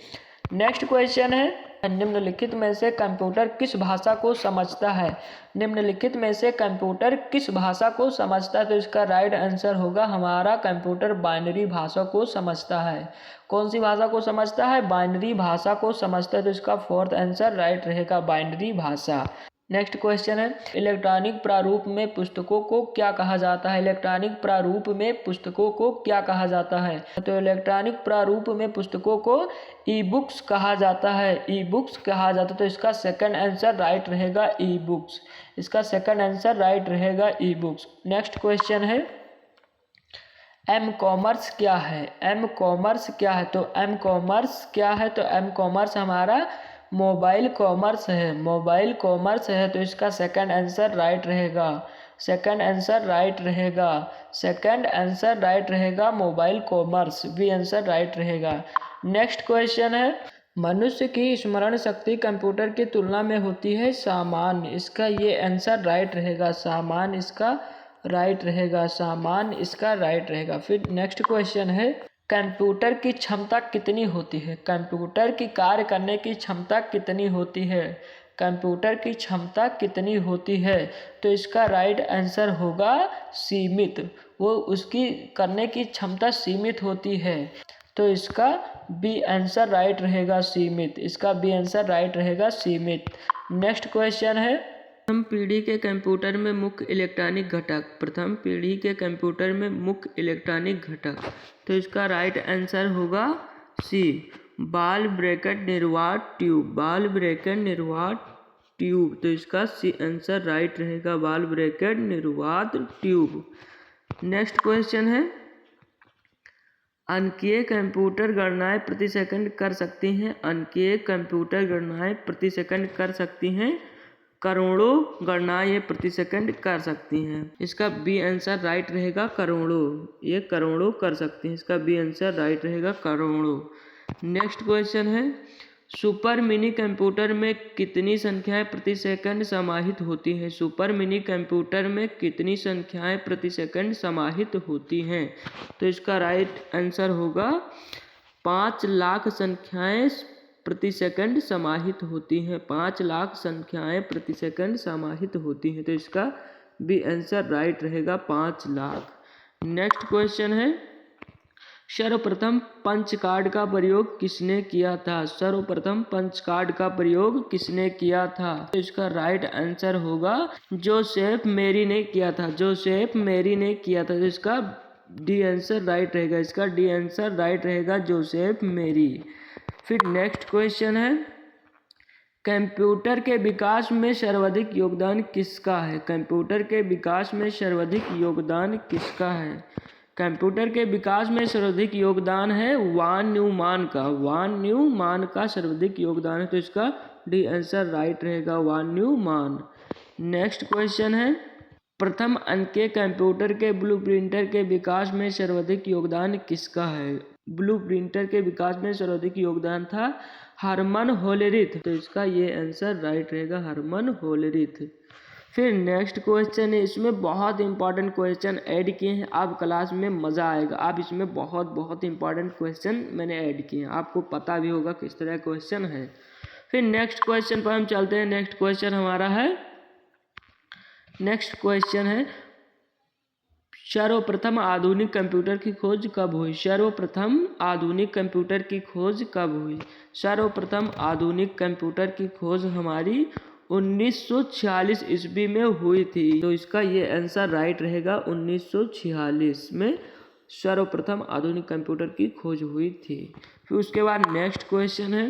नेक्स्ट क्वेश्चन है, निम्नलिखित में से कंप्यूटर किस भाषा को समझता है? निम्नलिखित में से कंप्यूटर किस भाषा को समझता है? तो इसका राइट आंसर होगा हमारा कंप्यूटर बाइनरी भाषा को समझता है। कौन सी भाषा को समझता है? बाइनरी भाषा को समझता है। तो इसका फोर्थ आंसर राइट रहेगा बाइनरी भाषा। नेक्स्ट क्वेश्चन है, इलेक्ट्रॉनिक प्रारूप में पुस्तकों को क्या कहा जाता है? इलेक्ट्रॉनिक प्रारूप में पुस्तकों को क्या कहा जाता है? तो इलेक्ट्रॉनिक प्रारूप में पुस्तकों को ई बुक्स कहा जाता है। ई बुक्स कहा जाता है। तो इसका सेकंड आंसर राइट रहेगा ई बुक्स। इसका सेकंड आंसर राइट रहेगा ई बुक्स। नेक्स्ट क्वेश्चन है, एम कॉमर्स क्या है? एम कॉमर्स क्या है? तो एम कॉमर्स क्या है? तो एम कॉमर्स हमारा मोबाइल कॉमर्स है। मोबाइल कॉमर्स है। तो इसका सेकंड आंसर राइट रहेगा। सेकंड आंसर राइट रहेगा। सेकंड आंसर राइट रहेगा mobile commerce. B answer right रहेगा। नेक्स्ट क्वेश्चन है, मनुष्य की स्मरण शक्ति कंप्यूटर की तुलना में होती है सामान्य। इसका ये आंसर राइट रहेगा। सामान्य इसका राइट रहेगा। सामान्य इसका राइट रहेगा। फिर नेक्स्ट क्वेश्चन है, कंप्यूटर की क्षमता कितनी होती है? कंप्यूटर की कार्य करने की क्षमता कितनी होती है? कंप्यूटर की क्षमता कितनी होती है? तो इसका राइट आंसर होगा सीमित। वो उसकी करने की क्षमता सीमित होती है। तो इसका बी आंसर राइट रहेगा सीमित। इसका बी आंसर राइट रहेगा सीमित। नेक्स्ट क्वेश्चन है, प्रथम पीढ़ी के कंप्यूटर में मुख्य इलेक्ट्रॉनिक घटक। प्रथम पीढ़ी के कंप्यूटर में मुख्य इलेक्ट्रॉनिक घटक। तो इसका राइट आंसर होगा सी, बॉल ब्रैकेट निर्वात ट्यूब। बॉल ब्रैकेट निर्वात ट्यूब। तो इसका सी आंसर राइट रहेगा, बॉल ब्रैकेट निर्वात ट्यूब। नेक्स्ट क्वेश्चन है, अंकीय कंप्यूटर गणनाएं प्रति सेकंड कर सकती हैं। अंकीय कंप्यूटर गणनाएं प्रति सेकंड कर सकती हैं करोड़ों गणनाएं ये प्रति सेकंड कर सकती हैं। इसका बी आंसर राइट रहेगा करोड़ों। ये करोड़ों कर सकती हैं। इसका बी आंसर राइट रहेगा करोड़ों। नेक्स्ट क्वेश्चन है, सुपर मिनी कंप्यूटर में कितनी संख्याएं प्रति सेकंड समाहित होती हैं? सुपर मिनी कंप्यूटर में कितनी संख्याएं प्रति सेकंड समाहित होती हैं? तो इसका राइट आंसर होगा 5 लाख संख्याएं प्रति सेकंड समाहित होती हैं। 5 लाख संख्याएं प्रति सेकंड समाहित होती हैं। तो इसका बी आंसर राइट रहेगा 5 लाख। नेक्स्ट क्वेश्चन है, सर्वप्रथम पंच कार्ड का प्रयोग किसने किया था? सर्वप्रथम पंच कार्ड का प्रयोग किसने किया था? तो इसका राइट आंसर होगा जोसेफ मेरी ने किया था। जोसेफ मेरी ने किया था। तो इसका डी आंसर राइट रहेगा। इसका डी आंसर राइट रहेगा जोसेफ मेरी। फिर नेक्स्ट क्वेश्चन है, कंप्यूटर के विकास में सर्वाधिक योगदान किसका है? कंप्यूटर के विकास में सर्वाधिक योगदान किसका है? कंप्यूटर के विकास में सर्वाधिक योगदान है वान न्यूमान का। वान न्यूमान का सर्वाधिक योगदान है। तो इसका डी आंसर राइट रहेगा, वान न्यूमान। नेक्स्ट क्वेश्चन है, प्रथम अंकीय कंप्यूटर के ब्लूप्रिंटर के विकास में सर्वाधिक योगदान किसका है? ब्लूप्रिंटर के विकास में सर्वाधिक योगदान था हरमन होलेरिथ। तो इसका ये आंसर राइट रहेगा, हरमन होलेरिथ। फिर नेक्स्ट क्वेश्चन है, इसमें बहुत इंपॉर्टेंट क्वेश्चन ऐड किए हैं। आप क्लास में मज़ा आएगा। आप इसमें बहुत इंपॉर्टेंट क्वेश्चन मैंने ऐड किए हैं। आपको पता भी होगा किस तरह क्वेश्चन है। फिर नेक्स्ट क्वेश्चन पर हम चलते हैं। नेक्स्ट क्वेश्चन हमारा है, नेक्स्ट क्वेश्चन है, सर्वप्रथम आधुनिक कंप्यूटर की खोज कब हुई? सर्वप्रथम आधुनिक कंप्यूटर की खोज कब हुई? सर्वप्रथम आधुनिक कंप्यूटर की खोज हमारी 1946 ईस्वी में हुई थी। तो इसका ये आंसर राइट रहेगा, 1946 में सर्वप्रथम आधुनिक कंप्यूटर की खोज हुई थी। फिर उसके बाद नेक्स्ट क्वेश्चन है,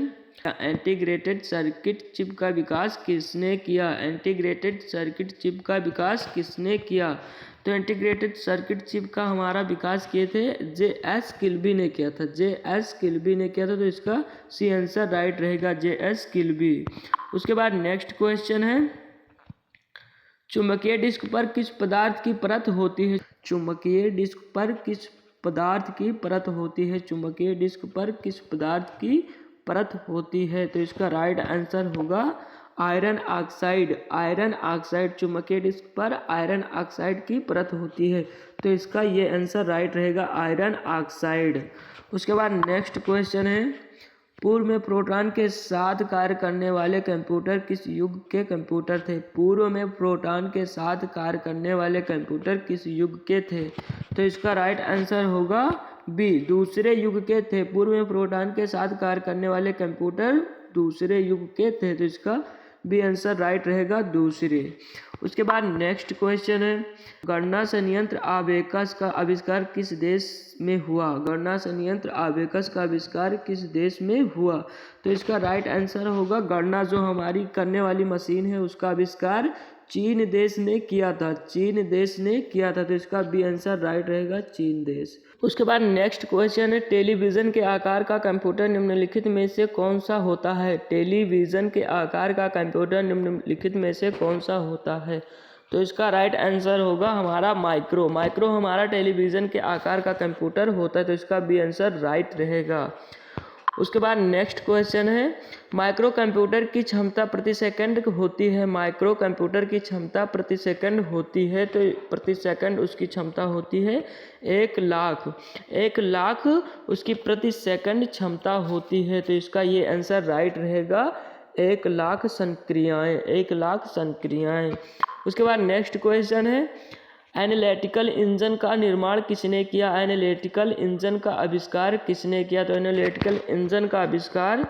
इंटीग्रेटेड सर्किट चिप का विकास किसने किया? इंटीग्रेटेड सर्किट चिप का विकास किसने किया? तो इंटीग्रेटेड सर्किट चिप का हमारा विकास किए थे J.S. किल्बी ने किया था। J.S. किल्बी ने किया था। तो इसका सी आंसर राइट रहेगा, J.S. किल्बी। उसके बाद नेक्स्ट क्वेश्चन है, चुंबकीय डिस्क पर किस पदार्थ की परत होती है? चुंबकीय डिस्क पर किस पदार्थ की परत होती है? चुंबकीय डिस्क पर किस पदार्थ की परत होती है? तो इसका राइट आंसर होगा आयरन ऑक्साइड। आयरन ऑक्साइड, चुंबकीय डिस्क पर आयरन ऑक्साइड की परत होती है। तो इसका ये आंसर राइट रहेगा, आयरन ऑक्साइड। उसके बाद नेक्स्ट क्वेश्चन है, पूर्व में प्रोटॉन के साथ कार्य करने वाले कंप्यूटर किस युग के कंप्यूटर थे? पूर्व में प्रोटॉन के साथ कार्य करने वाले कंप्यूटर किस युग के थे? तो इसका राइट आंसर होगा बी, दूसरे युग के थे। पूर्व में प्रोटॉन के साथ कार्य करने वाले कंप्यूटर दूसरे युग के थे, तो इसका बी आंसर राइट रहेगा, दूसरे। उसके बाद नेक्स्ट क्वेश्चन है, गणना संयंत्र अबेकस का आविष्कार किस देश में हुआ? गणना संयंत्र अबेकस का आविष्कार किस देश में हुआ? तो इसका राइट आंसर होगा, गणना जो हमारी करने वाली मशीन है उसका आविष्कार चीन देश ने किया था, चीन देश ने किया था, तो इसका बी आंसर राइट रहेगा, चीन देश। उसके बाद नेक्स्ट क्वेश्चन है, टेलीविजन के आकार का कंप्यूटर निम्नलिखित में से कौन सा होता है? टेलीविजन के आकार का कंप्यूटर निम्नलिखित में से कौन सा होता है? तो इसका राइट आंसर होगा हमारा माइक्रो। माइक्रो हमारा टेलीविजन के आकार का कंप्यूटर होता है, तो इसका बी आंसर राइट रहेगा। उसके बाद नेक्स्ट क्वेश्चन है, माइक्रो कंप्यूटर की क्षमता प्रति सेकंड होती है? माइक्रो कंप्यूटर की क्षमता प्रति सेकंड होती है, तो प्रति सेकंड उसकी क्षमता होती है 1,00,000। 1,00,000 उसकी प्रति सेकंड क्षमता होती है, तो इसका ये आंसर राइट रहेगा, 1,00,000 संक्रियाएं, 1,00,000 संक्रियाएं। उसके बाद नेक्स्ट क्वेश्चन है, एनालिटिकल इंजन का निर्माण किसने किया? एनालिटिकल इंजन का आविष्कार किसने किया? तो एनालिटिकल इंजन का आविष्कार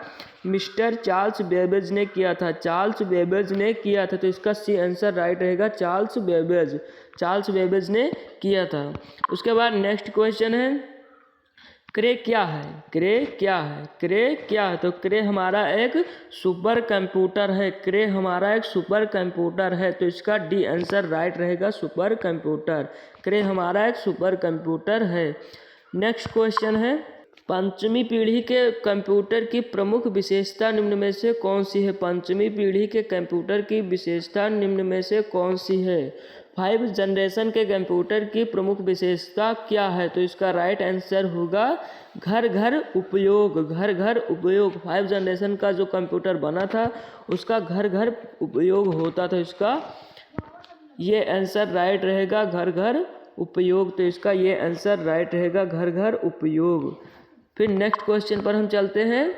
मिस्टर चार्ल्स बेबेज ने किया था, चार्ल्स बेबेज ने किया था, तो इसका सी आंसर राइट रहेगा, चार्ल्स बेबेज, चार्ल्स बेबेज ने किया था। उसके बाद नेक्स्ट क्वेश्चन है, क्रे क्या है? क्रे क्या है? क्रे क्या है? तो क्रे हमारा एक सुपर कंप्यूटर है, क्रे हमारा एक सुपर कंप्यूटर है, तो इसका डी आंसर राइट रहेगा, सुपर कंप्यूटर। क्रे हमारा एक सुपर कंप्यूटर है। नेक्स्ट क्वेश्चन है, पंचमी पीढ़ी के कंप्यूटर की प्रमुख विशेषता निम्न में से कौन सी है? पंचमी पीढ़ी के कंप्यूटर की विशेषता निम्न में से कौन सी है? 5 जनरेशन के कंप्यूटर की प्रमुख विशेषता क्या है? तो इसका राइट आंसर होगा घर घर उपयोग, घर घर उपयोग। 5 जनरेशन का जो कंप्यूटर बना था उसका घर घर उपयोग होता था, इसका ये आंसर राइट रहेगा, घर घर उपयोग, तो इसका ये आंसर राइट रहेगा, घर घर उपयोग। फिर नेक्स्ट क्वेश्चन पर हम चलते हैं,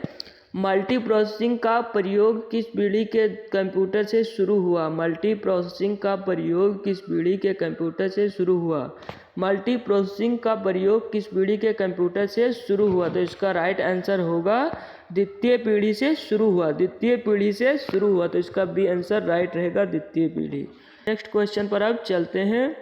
मल्टी प्रोसेसिंग का प्रयोग किस पीढ़ी के कंप्यूटर से शुरू हुआ? मल्टी प्रोसेसिंग का प्रयोग किस पीढ़ी के कंप्यूटर से शुरू हुआ? मल्टी प्रोसेसिंग का प्रयोग किस पीढ़ी के कंप्यूटर से शुरू हुआ? तो इसका राइट आंसर होगा द्वितीय पीढ़ी से शुरू हुआ, द्वितीय पीढ़ी से शुरू हुआ, तो इसका बी आंसर राइट रहेगा, द्वितीय पीढ़ी। नेक्स्ट क्वेश्चन पर अब चलते हैं,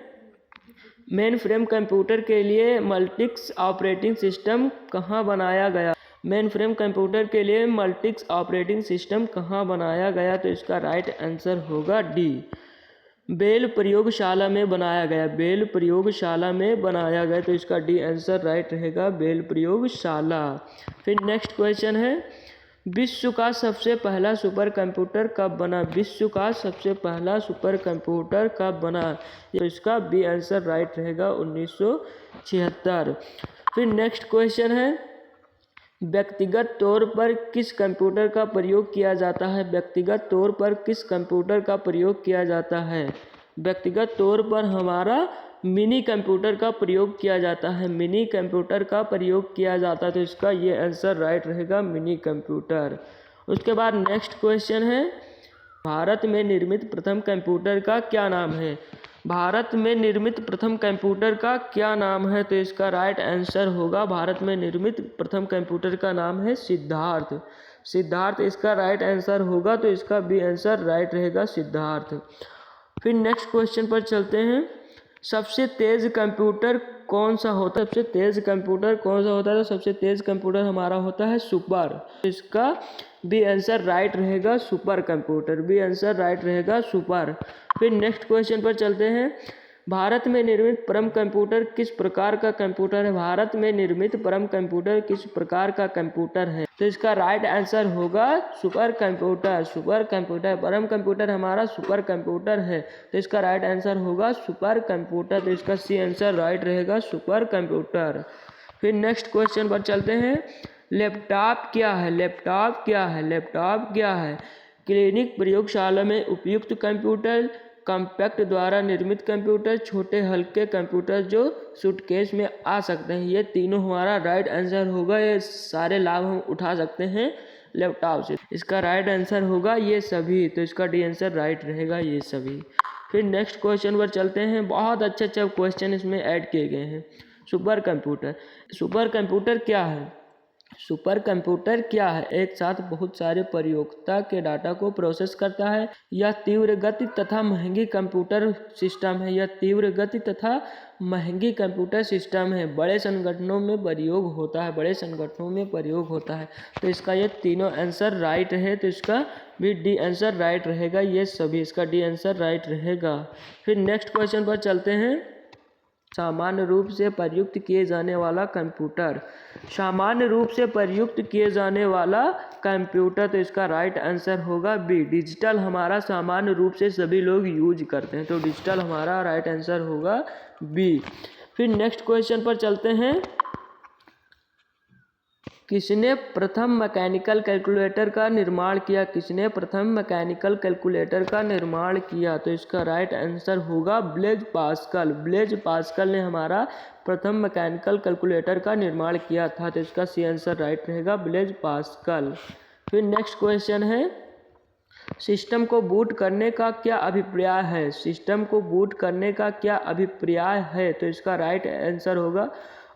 मेन फ्रेम कंप्यूटर के लिए मल्टिक्स ऑपरेटिंग सिस्टम कहाँ बनाया गया? मेन फ्रेम कंप्यूटर के लिए मल्टिक्स ऑपरेटिंग सिस्टम कहाँ बनाया गया? तो इसका राइट आंसर होगा डी, बेल प्रयोगशाला में बनाया गया, बेल प्रयोगशाला में बनाया गया, तो इसका डी आंसर राइट रहेगा, बेल प्रयोगशाला। फिर नेक्स्ट क्वेश्चन है, विश्व का सबसे पहला सुपर कंप्यूटर कब बना? विश्व का सबसे पहला सुपर कंप्यूटर कब बना? तो इसका बी आंसर राइट रहेगा, 1976। फिर नेक्स्ट क्वेश्चन है, व्यक्तिगत तौर पर किस कंप्यूटर का प्रयोग किया जाता है? व्यक्तिगत तौर पर किस कंप्यूटर का प्रयोग किया जाता है? व्यक्तिगत तौर पर हमारा मिनी कंप्यूटर का प्रयोग किया जाता है, मिनी कंप्यूटर का प्रयोग किया जाता है, तो इसका ये आंसर राइट रहेगा, मिनी कंप्यूटर। उसके बाद नेक्स्ट क्वेश्चन है, भारत में निर्मित प्रथम कंप्यूटर का क्या नाम है? भारत में निर्मित प्रथम कंप्यूटर का क्या नाम है? तो इसका राइट आंसर होगा, भारत में निर्मित प्रथम कंप्यूटर का नाम है सिद्धार्थ, सिद्धार्थ इसका राइट आंसर होगा, तो इसका बी आंसर राइट रहेगा, सिद्धार्थ। फिर नेक्स्ट क्वेश्चन पर चलते हैं, सबसे तेज कंप्यूटर कौन सा होता है? सबसे तेज कंप्यूटर कौन सा होता है? तो सबसे तेज कंप्यूटर हमारा होता है सुपर, इसका बी आंसर राइट रहेगा, super computer, B answer right रहेगा, सुपर। फिर नेक्स्ट क्वेश्चन पर चलते हैं, भारत में निर्मित परम कंप्यूटर किस प्रकार का कंप्यूटर है? भारत में निर्मित परम कंप्यूटर किस प्रकार का कंप्यूटर है? तो इसका राइट आंसर होगा सुपर कंप्यूटर, सुपर कंप्यूटर, परम कंप्यूटर हमारा सुपर कंप्यूटर है, तो इसका राइट आंसर होगा सुपर कंप्यूटर, तो इसका सी आंसर राइट रहेगा, सुपर कंप्यूटर। फिर नेक्स्ट क्वेश्चन पर चलते हैं, लैपटॉप क्या है? लैपटॉप क्या है? लैपटॉप क्या है? क्लिनिक प्रयोगशाला में उपयुक्त कंप्यूटर, कॉम्पैक्ट द्वारा निर्मित कंप्यूटर, छोटे हल्के कंप्यूटर जो सूटकेस में आ सकते हैं। ये तीनों हमारा राइट आंसर होगा। ये सारे लाभ हम उठा सकते हैं लैपटॉप से। इसका राइट आंसर होगा ये सभी, तो इसका डी आंसर राइट रहेगा ये सभी। फिर नेक्स्ट क्वेश्चन पर चलते हैं। बहुत अच्छे अच्छे क्वेश्चन इसमें ऐड किए गए हैं। सुपर कंप्यूटर, सुपर कंप्यूटर क्या है? सुपर कंप्यूटर क्या है? एक साथ बहुत सारे प्रयोक्ता के डाटा को प्रोसेस करता है। यह तीव्र गति तथा महंगी कंप्यूटर सिस्टम है। यह तीव्र गति तथा महंगी कंप्यूटर सिस्टम है। बड़े संगठनों में प्रयोग होता है। बड़े संगठनों में प्रयोग होता है। तो इसका ये तीनों आंसर राइट है, तो इसका भी डी आंसर राइट रहेगा। ये सभी इसका डी आंसर राइट रहेगा। फिर नेक्स्ट क्वेश्चन पर चलते हैं। सामान्य रूप से प्रयुक्त किए जाने वाला कंप्यूटर, सामान्य रूप से प्रयुक्त किए जाने वाला कंप्यूटर, तो इसका राइट आंसर होगा बी, डिजिटल हमारा सामान्य रूप से सभी लोग यूज करते हैं, तो डिजिटल हमारा राइट आंसर होगा बी। फिर नेक्स्ट क्वेश्चन पर चलते हैं। किसने प्रथम मैकेनिकल कैलकुलेटर का निर्माण किया? किसने प्रथम मैकेनिकल कैलकुलेटर का निर्माण किया? तो इसका राइट आंसर होगा ब्लेज पास्कल। ब्लेज पास्कल ने हमारा प्रथम मैकेनिकल कैलकुलेटर का निर्माण किया था, तो इसका सी आंसर राइट रहेगा ब्लेज पास्कल। फिर नेक्स्ट क्वेश्चन है। सिस्टम को बूट करने का क्या अभिप्राय है? सिस्टम को बूट करने का क्या अभिप्राय है? तो इसका राइट आंसर होगा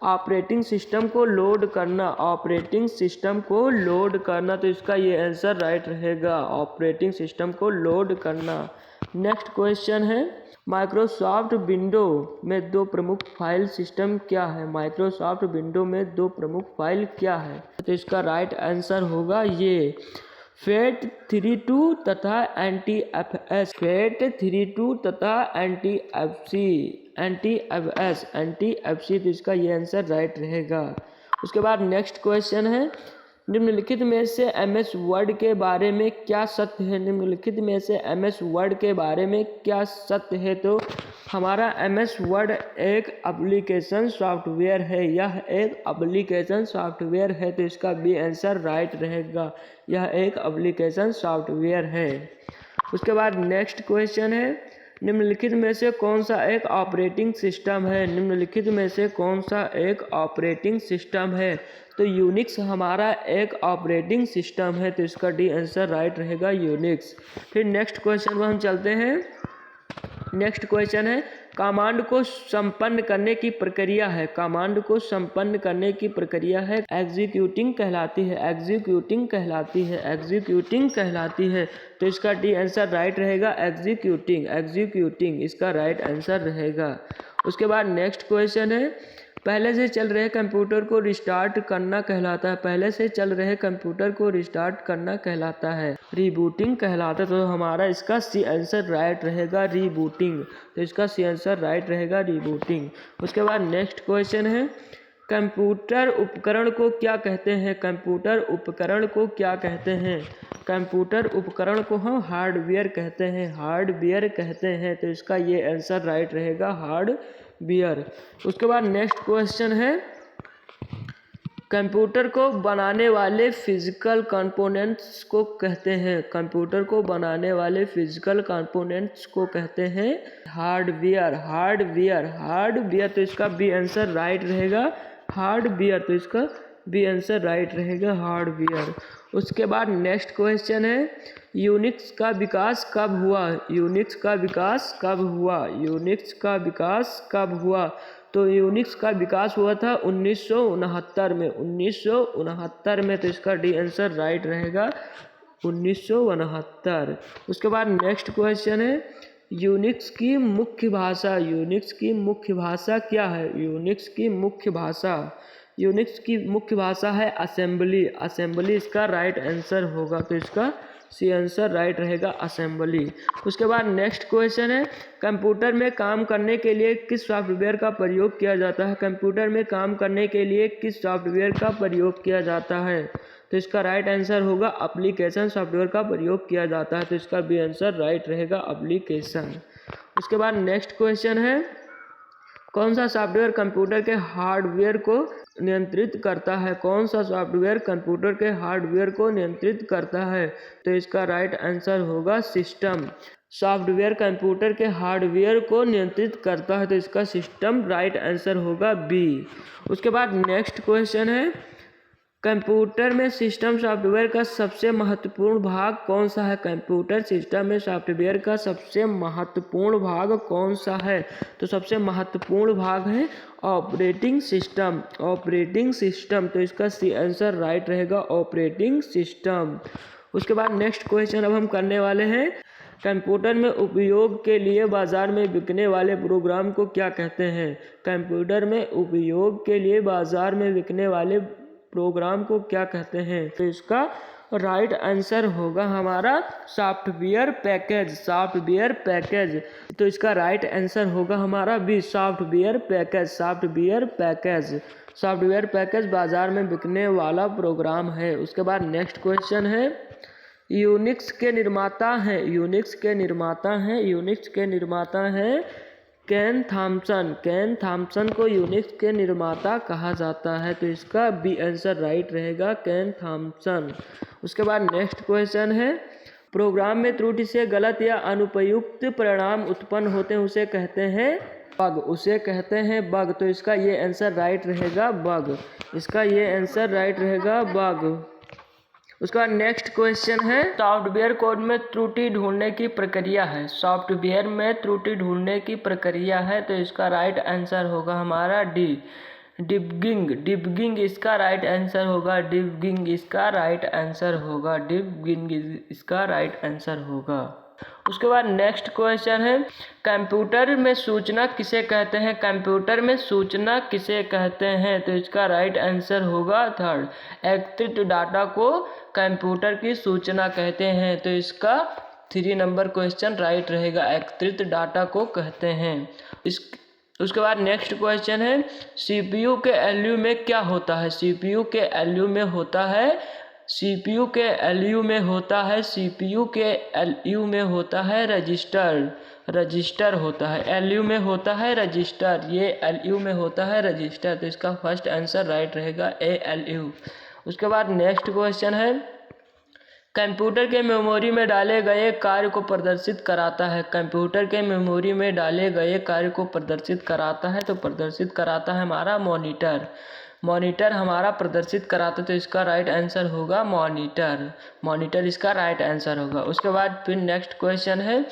ऑपरेटिंग सिस्टम को लोड करना। ऑपरेटिंग सिस्टम को लोड करना, तो इसका ये आंसर राइट रहेगा, ऑपरेटिंग सिस्टम को लोड करना। नेक्स्ट क्वेश्चन है। माइक्रोसॉफ्ट विंडो में दो प्रमुख फाइल सिस्टम क्या है? माइक्रोसॉफ्ट विंडो में दो प्रमुख फाइल क्या है? तो इसका राइट आंसर होगा ये FAT32 तथा NTFS। FAT32 तथा NTFC, तो इसका ये आंसर राइट रहेगा। उसके बाद नेक्स्ट क्वेश्चन है। निम्नलिखित में से MS वर्ड के बारे में क्या सत्य है? निम्नलिखित में से MS वर्ड के बारे में क्या सत्य है? तो हमारा MS वर्ड एक एप्लीकेशन सॉफ्टवेयर है। यह एक एप्लीकेशन सॉफ्टवेयर है, तो इसका बी आंसर राइट रहेगा। यह एक एप्लीकेशन सॉफ्टवेयर है। उसके बाद नेक्स्ट क्वेश्चन है। निम्नलिखित में से कौन सा एक ऑपरेटिंग सिस्टम है? निम्नलिखित में से कौन सा एक ऑपरेटिंग सिस्टम है? तो यूनिक्स हमारा एक ऑपरेटिंग सिस्टम है, तो इसका डी आंसर राइट रहेगा यूनिक्स। फिर नेक्स्ट क्वेश्चन पर हम चलते हैं। नेक्स्ट क्वेश्चन है। कमांड को संपन्न करने की प्रक्रिया है। कमांड को संपन्न करने की प्रक्रिया है एग्जीक्यूटिंग कहलाती है। एग्जीक्यूटिंग कहलाती है। एग्जीक्यूटिंग कहलाती है, तो इसका डी आंसर राइट रहेगा एग्जीक्यूटिंग। एग्जीक्यूटिंग इसका राइट आंसर रहेगा। उसके बाद नेक्स्ट क्वेश्चन है। पहले से चल रहे कंप्यूटर को रिस्टार्ट करना कहलाता है। पहले से चल रहे कंप्यूटर को रिस्टार्ट करना कहलाता है रीबूटिंग कहलाता है, तो हमारा इसका सी आंसर राइट रहेगा रीबूटिंग। तो इसका सी आंसर राइट रहेगा रीबूटिंग। उसके बाद नेक्स्ट क्वेश्चन है। कंप्यूटर उपकरण को क्या कहते हैं? कंप्यूटर उपकरण को क्या कहते हैं? कंप्यूटर उपकरण को हम हार्डवेयर कहते हैं। हार्डवेयर कहते हैं, तो इसका ये आंसर राइट रहेगा हार्डवेयर। उसके बाद नेक्स्ट क्वेश्चन है। कंप्यूटर को बनाने वाले फिजिकल कंपोनेंट्स को कहते हैं। कंप्यूटर को बनाने वाले फिजिकल कंपोनेंट्स को कहते हैं हार्डवेयर। हार्डवेयर, हार्डवेयर, तो इसका बी आंसर राइट रहेगा हार्डवेयर, तो इसका बी आंसर राइट रहेगा हार्डवेयर। उसके बाद नेक्स्ट क्वेश्चन है। यूनिक्स का विकास कब हुआ? यूनिक्स का विकास कब हुआ? यूनिक्स का विकास कब हुआ? तो यूनिक्स का विकास हुआ था 1969 में। 1969 में, तो इसका डी आंसर राइट रहेगा 1969। उसके बाद नेक्स्ट क्वेश्चन है। यूनिक्स की मुख्य भाषा। यूनिक्स की मुख्य भाषा क्या है? यूनिक्स की मुख्य भाषा, यूनिक्स की मुख्य भाषा है असेंबली। असेंबली इसका राइट आंसर होगा, तो इसका सी आंसर राइट रहेगा असेंबली। उसके बाद नेक्स्ट क्वेश्चन है। कंप्यूटर में काम करने के लिए किस सॉफ्टवेयर का प्रयोग किया जाता है? कंप्यूटर में काम करने के लिए किस सॉफ्टवेयर का प्रयोग किया जाता है? तो इसका राइट आंसर होगा एप्लीकेशन सॉफ्टवेयर का प्रयोग किया जाता है, तो इसका भी आंसर राइट रहेगा एप्लीकेशन। उसके बाद नेक्स्ट क्वेश्चन है। कौन सा सॉफ्टवेयर कंप्यूटर के हार्डवेयर को नियंत्रित करता है? कौन सा सॉफ्टवेयर कंप्यूटर के हार्डवेयर को नियंत्रित करता है? तो इसका राइट आंसर होगा सिस्टम। सॉफ्टवेयर कंप्यूटर के हार्डवेयर को नियंत्रित करता है, तो इसका सिस्टम राइट आंसर होगा बी। उसके बाद नेक्स्ट क्वेश्चन है, कंप्यूटर में सिस्टम सॉफ्टवेयर का सबसे महत्वपूर्ण भाग कौन सा है? कंप्यूटर सिस्टम में सॉफ्टवेयर का सबसे महत्वपूर्ण भाग कौन सा है? तो सबसे महत्वपूर्ण भाग है ऑपरेटिंग सिस्टम। ऑपरेटिंग सिस्टम, तो इसका सी आंसर राइट रहेगा ऑपरेटिंग सिस्टम। उसके बाद नेक्स्ट क्वेश्चन अब हम करने वाले हैं, कंप्यूटर में उपयोग के लिए बाजार में बिकने वाले प्रोग्राम को क्या कहते हैं? कंप्यूटर में उपयोग के लिए बाजार में बिकने वाले प्रोग्राम को क्या कहते हैं? तो इसका राइट आंसर होगा हमारा सॉफ्टवेयर पैकेज। सॉफ्टवेयर पैकेज, तो इसका राइट आंसर होगा हमारा B, software package. Software package, software package बाजार में बिकने वाला प्रोग्राम है। उसके बाद नेक्स्ट क्वेश्चन है, यूनिक्स के निर्माता हैं, यूनिक्स के निर्माता हैं, यूनिक्स के निर्माता हैं केन थॉमसन। केन थॉमसन को यूनिक्स के निर्माता कहा जाता है, तो इसका बी आंसर राइट रहेगा केन थॉमसन। उसके बाद नेक्स्ट क्वेश्चन है, प्रोग्राम में त्रुटि से गलत या अनुपयुक्त परिणाम उत्पन्न होते हैं उसे कहते हैं बग। उसे कहते हैं बग, तो इसका ये आंसर राइट रहेगा बग। इसका ये आंसर राइट रहेगा बग। उसके बाद नेक्स्ट क्वेश्चन है, सॉफ्टवेयर कोड में त्रुटि ढूंढने की प्रक्रिया है। सॉफ्टवेयर में त्रुटि ढूंढने की प्रक्रिया है, तो इसका राइट आंसर होगा हमारा डी, डिबगिंग। डिबगिंग इसका राइट आंसर होगा, डिबगिंग इसका राइट आंसर होगा, डिबगिंग इसका राइट आंसर होगा। उसके बाद नेक्स्ट क्वेश्चन है, कंप्यूटर में सूचना किसे कहते हैं? कंप्यूटर में सूचना किसे कहते हैं? तो इसका राइट आंसर होगा थर्ड, एकत्रित डाटा को कंप्यूटर की सूचना कहते हैं, तो इसका 3 नंबर क्वेश्चन राइट रहेगा, एकत्रित डाटा को कहते हैं। उसके बाद नेक्स्ट क्वेश्चन है, सीपीयू के एलयू में क्या होता है? सीपीयू के एलयू में होता है, सीपीयू के एलयू में होता है, सीपीयू के एलयू में होता है रजिस्टर। रजिस्टर होता है, एलयू में होता है रजिस्टर, ये एलयू में होता है रजिस्टर, तो इसका फर्स्ट आंसर राइट रहेगा एएलयू। उसके बाद नेक्स्ट क्वेश्चन है, कंप्यूटर के मेमोरी में डाले गए कार्य को प्रदर्शित कराता है। कंप्यूटर के मेमोरी में डाले गए कार्य को प्रदर्शित कराता है, तो प्रदर्शित कराता है हमारा मॉनिटर। मॉनिटर हमारा प्रदर्शित कराता है, तो इसका राइट आंसर होगा मॉनिटर। मॉनिटर इसका राइट आंसर होगा। उसके बाद फिर नेक्स्ट क्वेश्चन है,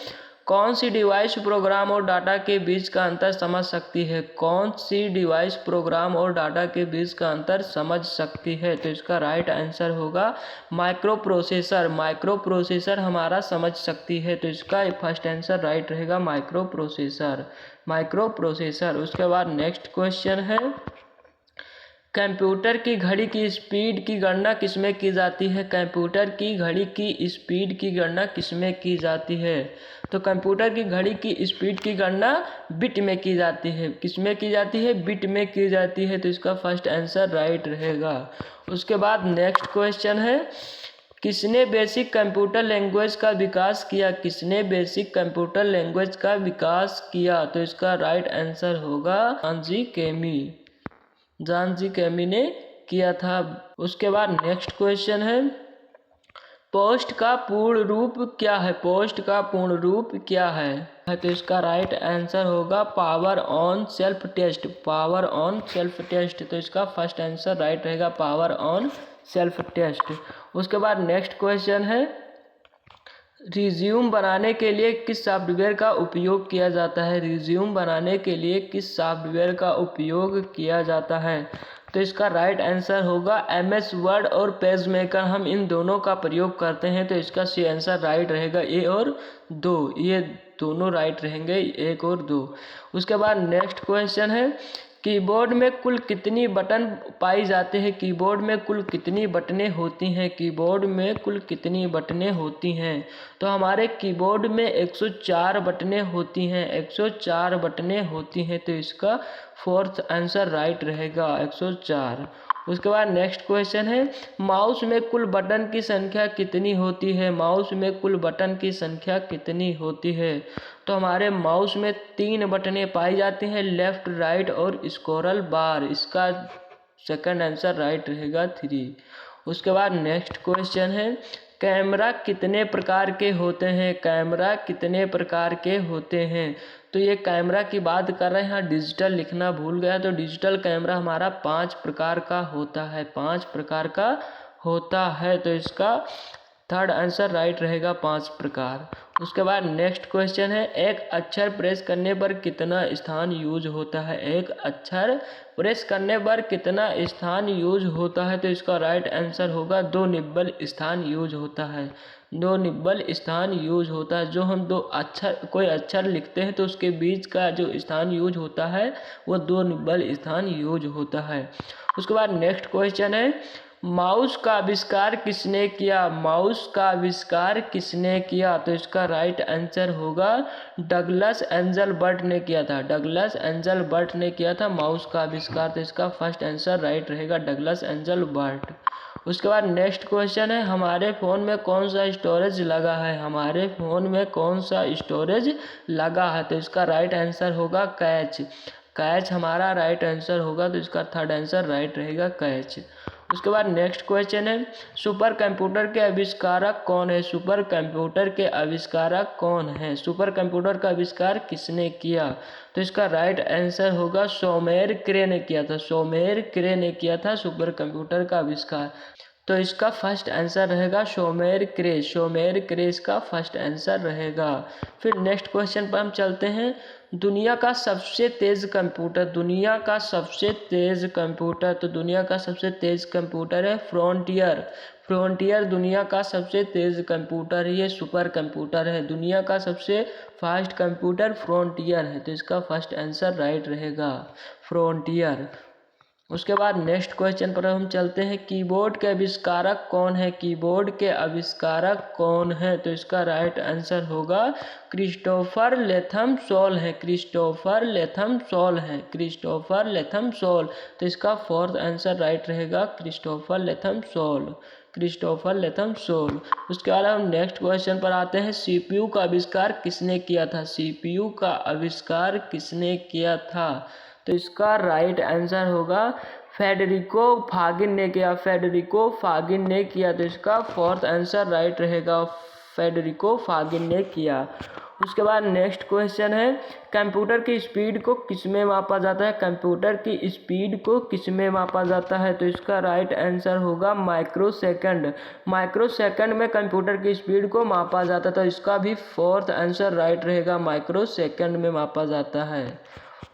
कौन सी डिवाइस प्रोग्राम और डाटा के बीच का अंतर समझ सकती है? कौन सी डिवाइस प्रोग्राम और डाटा के बीच का अंतर समझ सकती है? तो इसका राइट आंसर होगा माइक्रो प्रोसेसर। माइक्रो प्रोसेसर हमारा समझ सकती है, तो इसका फर्स्ट आंसर राइट रहेगा माइक्रो प्रोसेसर। Micro processor. उसके बाद नेक्स्ट क्वेश्चन है, कंप्यूटर की घड़ी की स्पीड की गणना किसमें की जाती है? कंप्यूटर की घड़ी की स्पीड की गणना किसमें की जाती है? तो कंप्यूटर की घड़ी की स्पीड की गणना बिट में की जाती है। किसमें की जाती है? बिट में की जाती है, तो इसका फर्स्ट आंसर राइट रहेगा। उसके बाद नेक्स्ट क्वेश्चन है, किसने बेसिक कंप्यूटर लैंग्वेज का विकास किया? किसने बेसिक कंप्यूटर लैंग्वेज का विकास किया? तो इसका राइट आंसर होगा जानजी केमी। जानजी केमी ने किया था। उसके बाद नेक्स्ट क्वेश्चन है, पोस्ट का पूर्ण रूप क्या है? पोस्ट का पूर्ण रूप क्या है? तो इसका राइट आंसर होगा power on self test. Power on self test, तो इसका फर्स्ट आंसर राइट रहेगा पावर ऑन सेल्फ टेस्ट। उसके बाद नेक्स्ट क्वेश्चन है, रिज्यूम बनाने के लिए किस सॉफ्टवेयर का उपयोग किया जाता है? रिज्यूम बनाने के लिए किस सॉफ्टवेयर का उपयोग किया जाता है? तो इसका राइट आंसर होगा MS वर्ड और पेज मेकर। हम इन दोनों का प्रयोग करते हैं, तो इसका सी आंसर राइट रहेगा ए और 2। ये दोनों राइट रहेंगे, 1 और 2। उसके बाद नेक्स्ट क्वेश्चन है, कीबोर्ड में कुल कितनी बटन पाई जाते हैं? कीबोर्ड में कुल कितनी बटनें होती हैं? कीबोर्ड में कुल कितनी बटनें होती हैं? तो हमारे कीबोर्ड में 104 बटनें होती हैं। 104 बटनें होती हैं, तो इसका फोर्थ आंसर राइट रहेगा 104। उसके बाद नेक्स्ट क्वेश्चन है, माउस में कुल बटन की संख्या कितनी होती है? माउस में कुल बटन की संख्या कितनी होती है? तो हमारे माउस में 3 बटनें पाई जाती हैं, लेफ्ट, राइट और स्क्रॉल बार। इसका सेकंड आंसर राइट रहेगा 3। उसके बाद नेक्स्ट क्वेश्चन है कैमरा कितने प्रकार के होते हैं, कैमरा कितने प्रकार के होते हैं। तो ये कैमरा की बात कर रहे हैं, यहाँ डिजिटल लिखना भूल गया, तो डिजिटल कैमरा हमारा 5 प्रकार का होता है, 5 प्रकार का होता है। तो इसका थर्ड आंसर राइट रहेगा 5 प्रकार। उसके बाद नेक्स्ट क्वेश्चन है एक अक्षर प्रेस करने पर कितना स्थान यूज होता है, एक अक्षर प्रेस करने पर कितना स्थान यूज होता है। तो इसका राइट आंसर होगा 2 निब्बल स्थान यूज होता है, 2 निब्बल स्थान यूज होता है। जो हम कोई अक्षर लिखते हैं तो उसके बीच का जो स्थान यूज होता है वो 2 निब्बल स्थान यूज होता है। उसके बाद नेक्स्ट क्वेश्चन है माउस का आविष्कार किसने किया, माउस का आविष्कार किसने किया। तो इसका राइट आंसर होगा डगलस एंजल बर्ट ने किया था, डगलस एंजल बर्ट ने किया था माउस का आविष्कार। तो इसका फर्स्ट आंसर राइट रहेगा डगलस एंजल बर्ट। उसके बाद नेक्स्ट क्वेश्चन है हमारे फ़ोन में कौन सा स्टोरेज लगा है, हमारे फ़ोन में कौन सा स्टोरेज लगा है। तो इसका राइट आंसर होगा कैच, कैच हमारा राइट आंसर होगा। तो इसका थर्ड आंसर राइट रहेगा कैच। उसके बाद नेक्स्ट क्वेश्चन है सुपर कंप्यूटर के आविष्कारक कौन है, सुपर कंप्यूटर के आविष्कारक कौन है, सुपर कंप्यूटर का आविष्कार किसने किया। तो इसका राइट आंसर होगा सोमेर क्रे ने किया था, सोमेर क्रे ने किया था सुपर कंप्यूटर का आविष्कार। तो इसका फर्स्ट आंसर रहेगा सोमेर क्रे, सोमेर क्रे इसका फर्स्ट आंसर रहेगा। फिर नेक्स्ट क्वेश्चन पर हम चलते हैं दुनिया का सबसे तेज कंप्यूटर, दुनिया का सबसे तेज कंप्यूटर। तो दुनिया का सबसे तेज कंप्यूटर है फ्रंटियर, फ्रंटियर दुनिया का सबसे तेज कंप्यूटर है, ये सुपर कंप्यूटर है। दुनिया का सबसे फास्ट कंप्यूटर फ्रंटियर है। तो इसका फर्स्ट आंसर राइट रहेगा फ्रंटियर। उसके बाद नेक्स्ट क्वेश्चन पर हम चलते हैं कीबोर्ड के आविष्कारक कौन है, कीबोर्ड के आविष्कारक कौन है। तो इसका राइट आंसर होगा क्रिस्टोफर लेथम सोल है, क्रिस्टोफर लेथम सोल है, क्रिस्टोफर लेथम सोल। तो इसका फोर्थ आंसर राइट रहेगा Christopher Latham Sholes, Christopher Latham Sholes. उसके बाद हम नेक्स्ट क्वेश्चन पर आते हैं सीपीयू का आविष्कार किसने किया था, सीपीयू का आविष्कार किसने किया था। तो इसका राइट आंसर होगा फेडरिको फागिन ने किया, फेडरिको फागिन ने किया। तो इसका फोर्थ आंसर राइट रहेगा फेडरिको फागिन ने किया। उसके बाद नेक्स्ट क्वेश्चन है कंप्यूटर की स्पीड को किस में मापा जाता है, कंप्यूटर की स्पीड को किस में मापा जाता है। तो इसका राइट आंसर होगा माइक्रो सेकंड, माइक्रो सेकंड में कंप्यूटर की स्पीड को मापा जाता है। तो इसका भी फोर्थ आंसर राइट रहेगा माइक्रो सेकंड में मापा जाता है।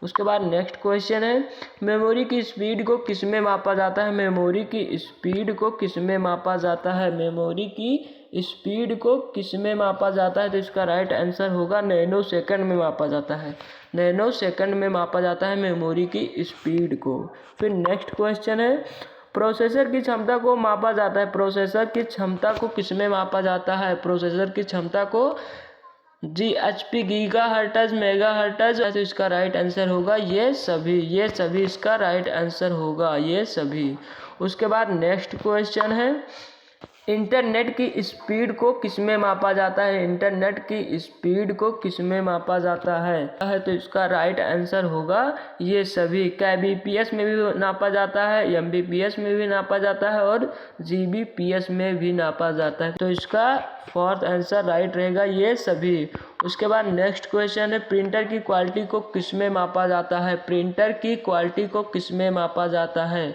उसके बाद नेक्स्ट क्वेश्चन है मेमोरी की स्पीड को किस में मापा जाता है, मेमोरी की स्पीड को किस में मापा जाता है, मेमोरी की स्पीड को किस में मापा जाता है। तो इसका राइट आंसर होगा नैनो सेकंड में मापा जाता है, नैनो सेकंड में मापा जाता है मेमोरी की स्पीड को। फिर नेक्स्ट क्वेश्चन है प्रोसेसर की क्षमता को मापा जाता है, प्रोसेसर की क्षमता को किस में मापा जाता है, प्रोसेसर की क्षमता को GHz giga hertz mega hertz. तो इसका राइट आंसर होगा ये सभी, ये सभी इसका राइट आंसर होगा, ये सभी। उसके बाद नेक्स्ट क्वेश्चन है इंटरनेट की स्पीड को किस में मापा जाता है, इंटरनेट की स्पीड को किस में मापा जाता है। तो इसका राइट आंसर होगा ये सभी, kbps में भी नापा जाता है, mbps में भी नापा जाता है और gbps में भी नापा जाता है। तो इसका फोर्थ आंसर राइट रहेगा ये सभी। उसके बाद नेक्स्ट क्वेश्चन है प्रिंटर की क्वालिटी को किस में मापा जाता है, प्रिंटर की क्वालिटी को किस में मापा जाता है।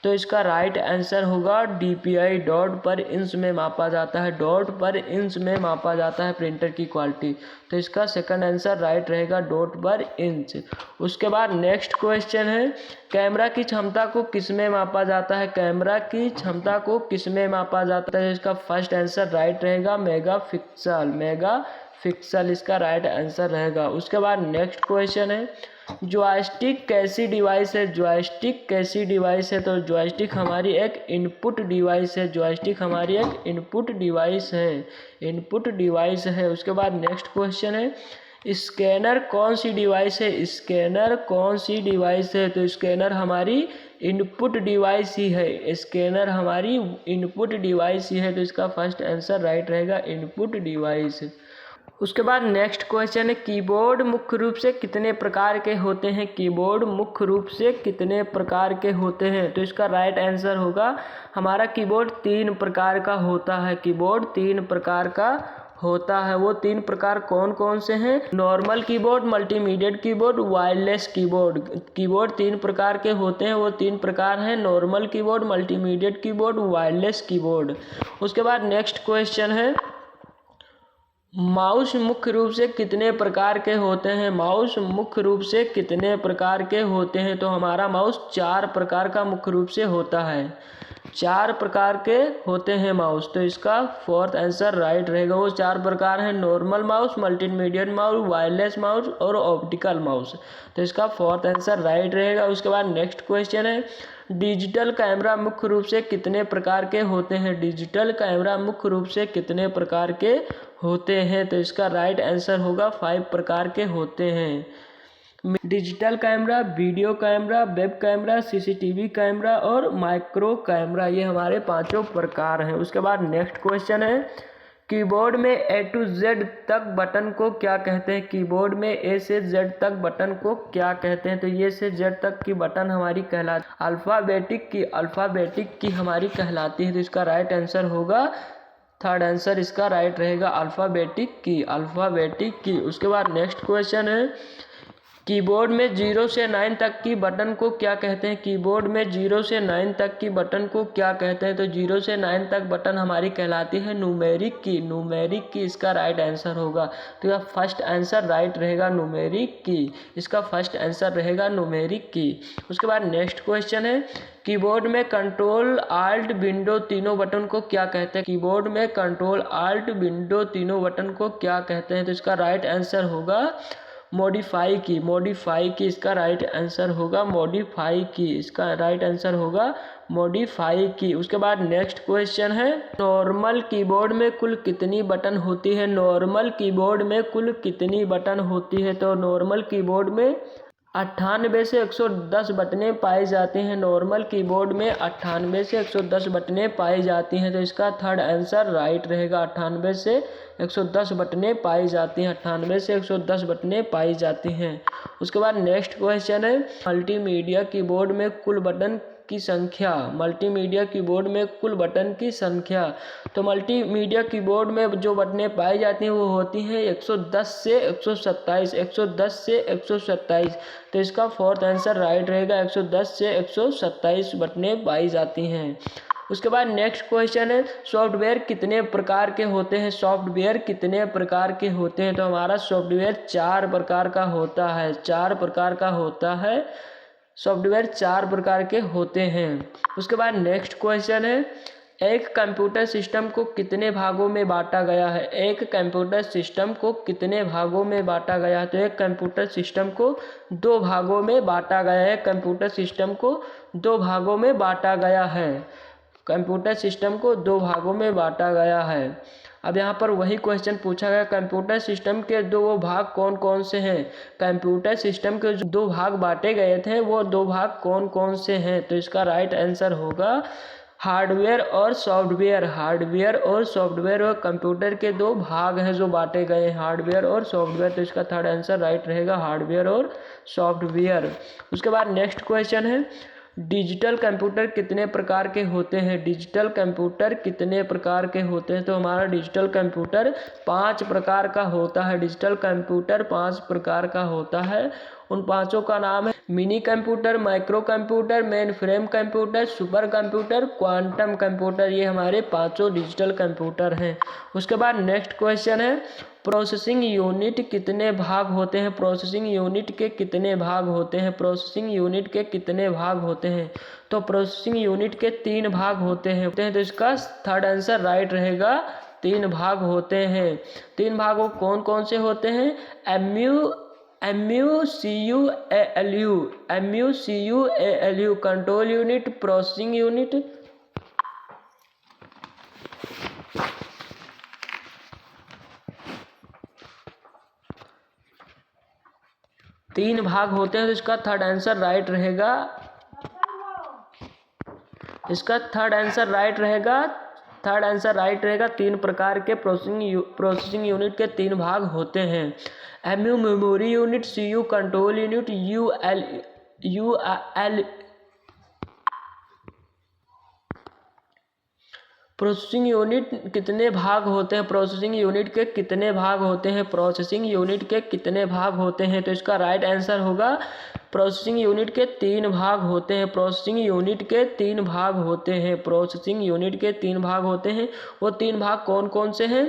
तो इसका राइट आंसर होगा DPI डॉट पर इंच में मापा जाता है, डॉट पर इंच में मापा जाता है प्रिंटर की क्वालिटी। तो इसका सेकंड आंसर राइट रहेगा डॉट पर इंच। उसके बाद नेक्स्ट क्वेश्चन है कैमरा की क्षमता को किस में मापा जाता है, कैमरा की क्षमता को किस में मापा जाता है। इसका फर्स्ट आंसर राइट रहेगा मेगापिक्सल, मेगापिक्सल इसका राइट आंसर रहेगा। उसके बाद नेक्स्ट क्वेश्चन है जॉयस्टिक कैसी डिवाइस है, जॉयस्टिक कैसी डिवाइस है। तो जॉयस्टिक हमारी एक इनपुट डिवाइस है, जॉयस्टिक हमारी एक इनपुट डिवाइस है, इनपुट डिवाइस है। उसके बाद नेक्स्ट क्वेश्चन है स्कैनर कौन सी डिवाइस है, स्कैनर कौन सी डिवाइस है। तो स्कैनर हमारी इनपुट डिवाइस ही है, स्कैनर हमारी इनपुट डिवाइस ही है। तो इसका फर्स्ट आंसर राइट रहेगा इनपुट डिवाइस। उसके बाद नेक्स्ट क्वेश्चन है, कीबोर्ड मुख्य रूप से कितने प्रकार के होते हैं? कीबोर्ड मुख्य रूप से कितने प्रकार के होते हैं? तो इसका राइट आंसर होगा हमारा कीबोर्ड 3 प्रकार का होता है। कीबोर्ड 3 प्रकार का होता है। वो 3 प्रकार कौन कौन से हैं? Normal keyboard, multimedia keyboard, wireless keyboard. Keyboard 3 प्रकार के होते हैं। वो 3 प्रकार हैं, normal keyboard, multimedia keyboard, wireless keyboard. उसके बाद नेक्स्ट क्वेश्चन है, माउस मुख्य रूप से कितने प्रकार के होते हैं? माउस मुख्य रूप से कितने प्रकार के होते हैं? तो हमारा माउस 4 प्रकार का मुख्य रूप से होता है। 4 प्रकार के होते हैं माउस। तो इसका 4th आंसर राइट रहेगा। वो 4 प्रकार हैं, normal mouse, multimedia mouse, wireless mouse और ऑप्टिकल माउस। तो इसका 4th आंसर राइट रहेगा। उसके बाद नेक्स्ट क्वेश्चन है, डिजिटल कैमरा मुख्य रूप से कितने प्रकार के होते हैं? डिजिटल कैमरा मुख्य रूप से कितने प्रकार के होते हैं? तो इसका राइट आंसर होगा 5 प्रकार के होते हैं। Digital camera, video camera, web camera, CCTV camera और माइक्रो कैमरा, ये हमारे 5 प्रकार हैं। उसके बाद नेक्स्ट क्वेश्चन है, कीबोर्ड में A to Z तक बटन को क्या कहते हैं? कीबोर्ड में A से Z तक बटन को क्या कहते हैं? तो ये से Z तक की बटन हमारी कहलाती, अल्फ़ाबेटिक की हमारी कहलाती है। तो इसका राइट आंसर होगा 3rd आंसर इसका राइट रहेगा, अल्फ़ाबेटिक की। उसके बाद नेक्स्ट क्वेश्चन है, कीबोर्ड में 0 से 9 तक की बटन को क्या कहते हैं? कीबोर्ड में 0 से 9 तक की बटन को क्या कहते हैं? तो 0 से 9 तक बटन हमारी कहलाती है न्यूमेरिक की। इसका राइट आंसर होगा। तो यह फर्स्ट आंसर राइट रहेगा, न्यूमेरिक की। इसका फर्स्ट आंसर रहेगा न्यूमेरिक की। उसके बाद नेक्स्ट क्वेश्चन है, कीबोर्ड में कंट्रोल आल्ट विंडो तीनों बटन को क्या कहते हैं? कीबोर्ड में कंट्रोल आल्ट विंडो तीनों बटन को क्या कहते हैं? तो इसका राइट आंसर होगा मॉडिफाई की। इसका राइट आंसर होगा मॉडिफाई की। इसका राइट आंसर होगा मॉडिफाई की। उसके बाद नेक्स्ट क्वेश्चन है, नॉर्मल कीबोर्ड में कुल कितनी बटन होती है? नॉर्मल कीबोर्ड में कुल कितनी बटन होती है? तो नॉर्मल कीबोर्ड में 98 से 110 बटनें पाई जाती हैं। नॉर्मल कीबोर्ड में 98 से 110 बटनें पाई जाती हैं। तो इसका 3rd आंसर राइट रहेगा, 98 से 110 बटनें पाई जाती हैं। 98 से 110 बटनें पाई जाती हैं। उसके बाद नेक्स्ट क्वेश्चन है, मल्टीमीडिया कीबोर्ड में कुल बटन की संख्या। मल्टीमीडिया कीबोर्ड में कुल बटन की संख्या। तो मल्टीमीडिया कीबोर्ड में जो बटनें पाई जाती हैं वो होती हैं 110 से 127। 110 से 127। तो इसका 4th आंसर राइट रहेगा, 110 से 127 बटनें पाई जाती हैं। उसके बाद नेक्स्ट क्वेश्चन है, सॉफ्टवेयर कितने प्रकार के होते हैं? सॉफ्टवेयर कितने प्रकार के होते हैं? तो हमारा सॉफ्टवेयर 4 प्रकार का होता है। 4 प्रकार का होता है। सॉफ्टवेयर 4 प्रकार के होते हैं। उसके बाद नेक्स्ट क्वेश्चन है, एक कंप्यूटर सिस्टम को कितने भागों में बांटा गया है? एक कंप्यूटर सिस्टम को कितने भागों में बांटा गया है? तो एक कंप्यूटर सिस्टम को 2 भागों में बांटा गया है। कंप्यूटर सिस्टम को 2 भागों में बांटा गया है। कंप्यूटर सिस्टम को 2 भागों में बांटा गया है। अब यहाँ पर वही क्वेश्चन पूछा गया, कंप्यूटर सिस्टम के 2 भाग कौन कौन से हैं? कंप्यूटर सिस्टम के जो 2 भाग बांटे गए थे वो 2 भाग कौन कौन से हैं? तो इसका राइट आंसर होगा हार्डवेयर और सॉफ्टवेयर। हार्डवेयर और सॉफ्टवेयर और कंप्यूटर के 2 भाग हैं जो बांटे गए हैं, हार्डवेयर और सॉफ्टवेयर। तो इसका 3rd आंसर राइट रहेगा, हार्डवेयर और सॉफ्टवेयर। उसके बाद नेक्स्ट क्वेश्चन है, डिजिटल कंप्यूटर कितने प्रकार के होते हैं? डिजिटल कंप्यूटर कितने प्रकार के होते हैं? तो हमारा डिजिटल कंप्यूटर 5 प्रकार का होता है। डिजिटल कंप्यूटर 5 प्रकार का होता है। उन 5 का नाम है mini computer, micro computer, main frame computer, super computer, quantum computer. ये हमारे 5 डिजिटल कंप्यूटर हैं। उसके बाद नेक्स्ट क्वेश्चन है, प्रोसेसिंग यूनिट कितने भाग होते हैं? प्रोसेसिंग यूनिट के कितने भाग होते हैं? प्रोसेसिंग यूनिट के कितने भाग होते हैं? तो प्रोसेसिंग यूनिट के 3 भाग होते हैं। तो इसका 3rd आंसर राइट रहेगा, 3 भाग होते हैं। 3 भागों कौन कौन से होते हैं? MUCUALU control unit, processing unit, तीन भाग होते हैं। तो इसका 3rd आंसर राइट रहेगा, इसका 3rd आंसर राइट रहेगा थर्ड आंसर राइट रहेगा। 3 प्रकार के प्रोसेसिंग यूनिट के 3 भाग होते हैं। MU memory unit, CU control unit, UL processing unit कितने भाग होते हैं? प्रोसेसिंग यूनिट के कितने भाग होते हैं? प्रोसेसिंग यूनिट के कितने भाग होते हैं? तो इसका राइट आंसर होगा प्रोसेसिंग यूनिट के 3 भाग होते हैं। प्रोसेसिंग यूनिट के 3 भाग होते हैं। प्रोसेसिंग यूनिट के 3 भाग होते हैं। वो 3 भाग कौन कौन से हैं?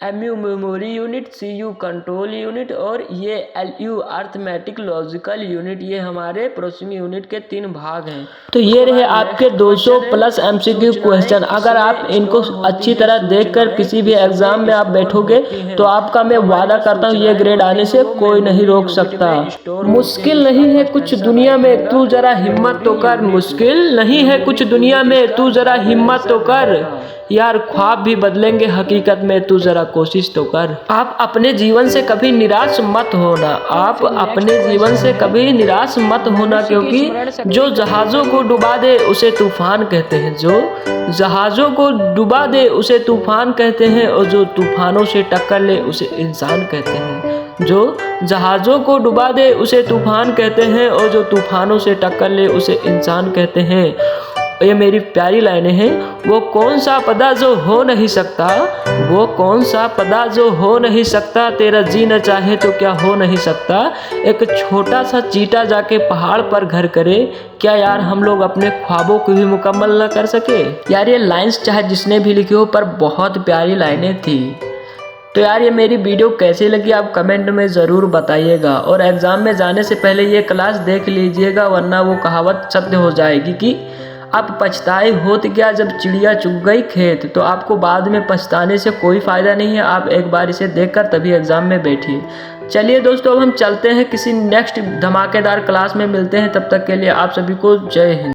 MU memory unit, CU control unit और ये एलयू अर्थमेटिक लॉजिकल यूनिट। ये हमारे प्रोसेसिंग यूनिट के 3 भाग हैं। तो ये रहे आपके 200 प्लस एमसीक्यू क्वेश्चन। अगर आप इनको अच्छी तरह देखकर किसी भी एग्जाम में आप बैठोगे तो आपका मैं वादा करता हूँ ये ग्रेड आने से कोई नहीं रोक सकता। मुश्किल नहीं है कुछ दुनिया में, तू जरा हिम्मत तो कर। मुश्किल नहीं है कुछ दुनिया में, तू जरा हिम्मत तो कर। यार ख्वाब भी बदलेंगे हकीकत में, तू जरा कोशिश तो कर। आप अपने जीवन से कभी निराश मत होना। आप अपने जीवन से कभी निराश मत होना, क्योंकि जो जहाज़ों को डुबा दे उसे तूफान कहते हैं। जो जहाज़ों को डुबा दे उसे तूफान कहते हैं, और जो तूफानों से टक्कर ले उसे इंसान कहते हैं। जो जहाज़ों को डुबा दे उसे तूफान कहते हैं, और जो तूफानों से टक्कर ले उसे इंसान कहते हैं। ये मेरी प्यारी लाइनें हैं। वो कौन सा पदा जो हो नहीं सकता, वो कौन सा पदा जो हो नहीं सकता, तेरा जी न चाहे तो क्या हो नहीं सकता। एक छोटा सा चींटा जाके पहाड़ पर घर करे, क्या यार हम लोग अपने ख्वाबों को भी मुकम्मल न कर सके? यार ये लाइन्स चाहे जिसने भी लिखी हो, पर बहुत प्यारी लाइनें थी। तो यार ये मेरी वीडियो कैसी लगी आप कमेंट में ज़रूर बताइएगा, और एग्ज़ाम में जाने से पहले ये क्लास देख लीजिएगा, वरना वो कहावत सत्य हो जाएगी कि अब पछताए होत क्या जब चिड़िया चुग गई खेत। तो आपको बाद में पछताने से कोई फ़ायदा नहीं है। आप एक बार इसे देखकर तभी एग्ज़ाम में बैठिए। चलिए दोस्तों, अब हम चलते हैं, किसी नेक्स्ट धमाकेदार क्लास में मिलते हैं। तब तक के लिए आप सभी को जय हिंद।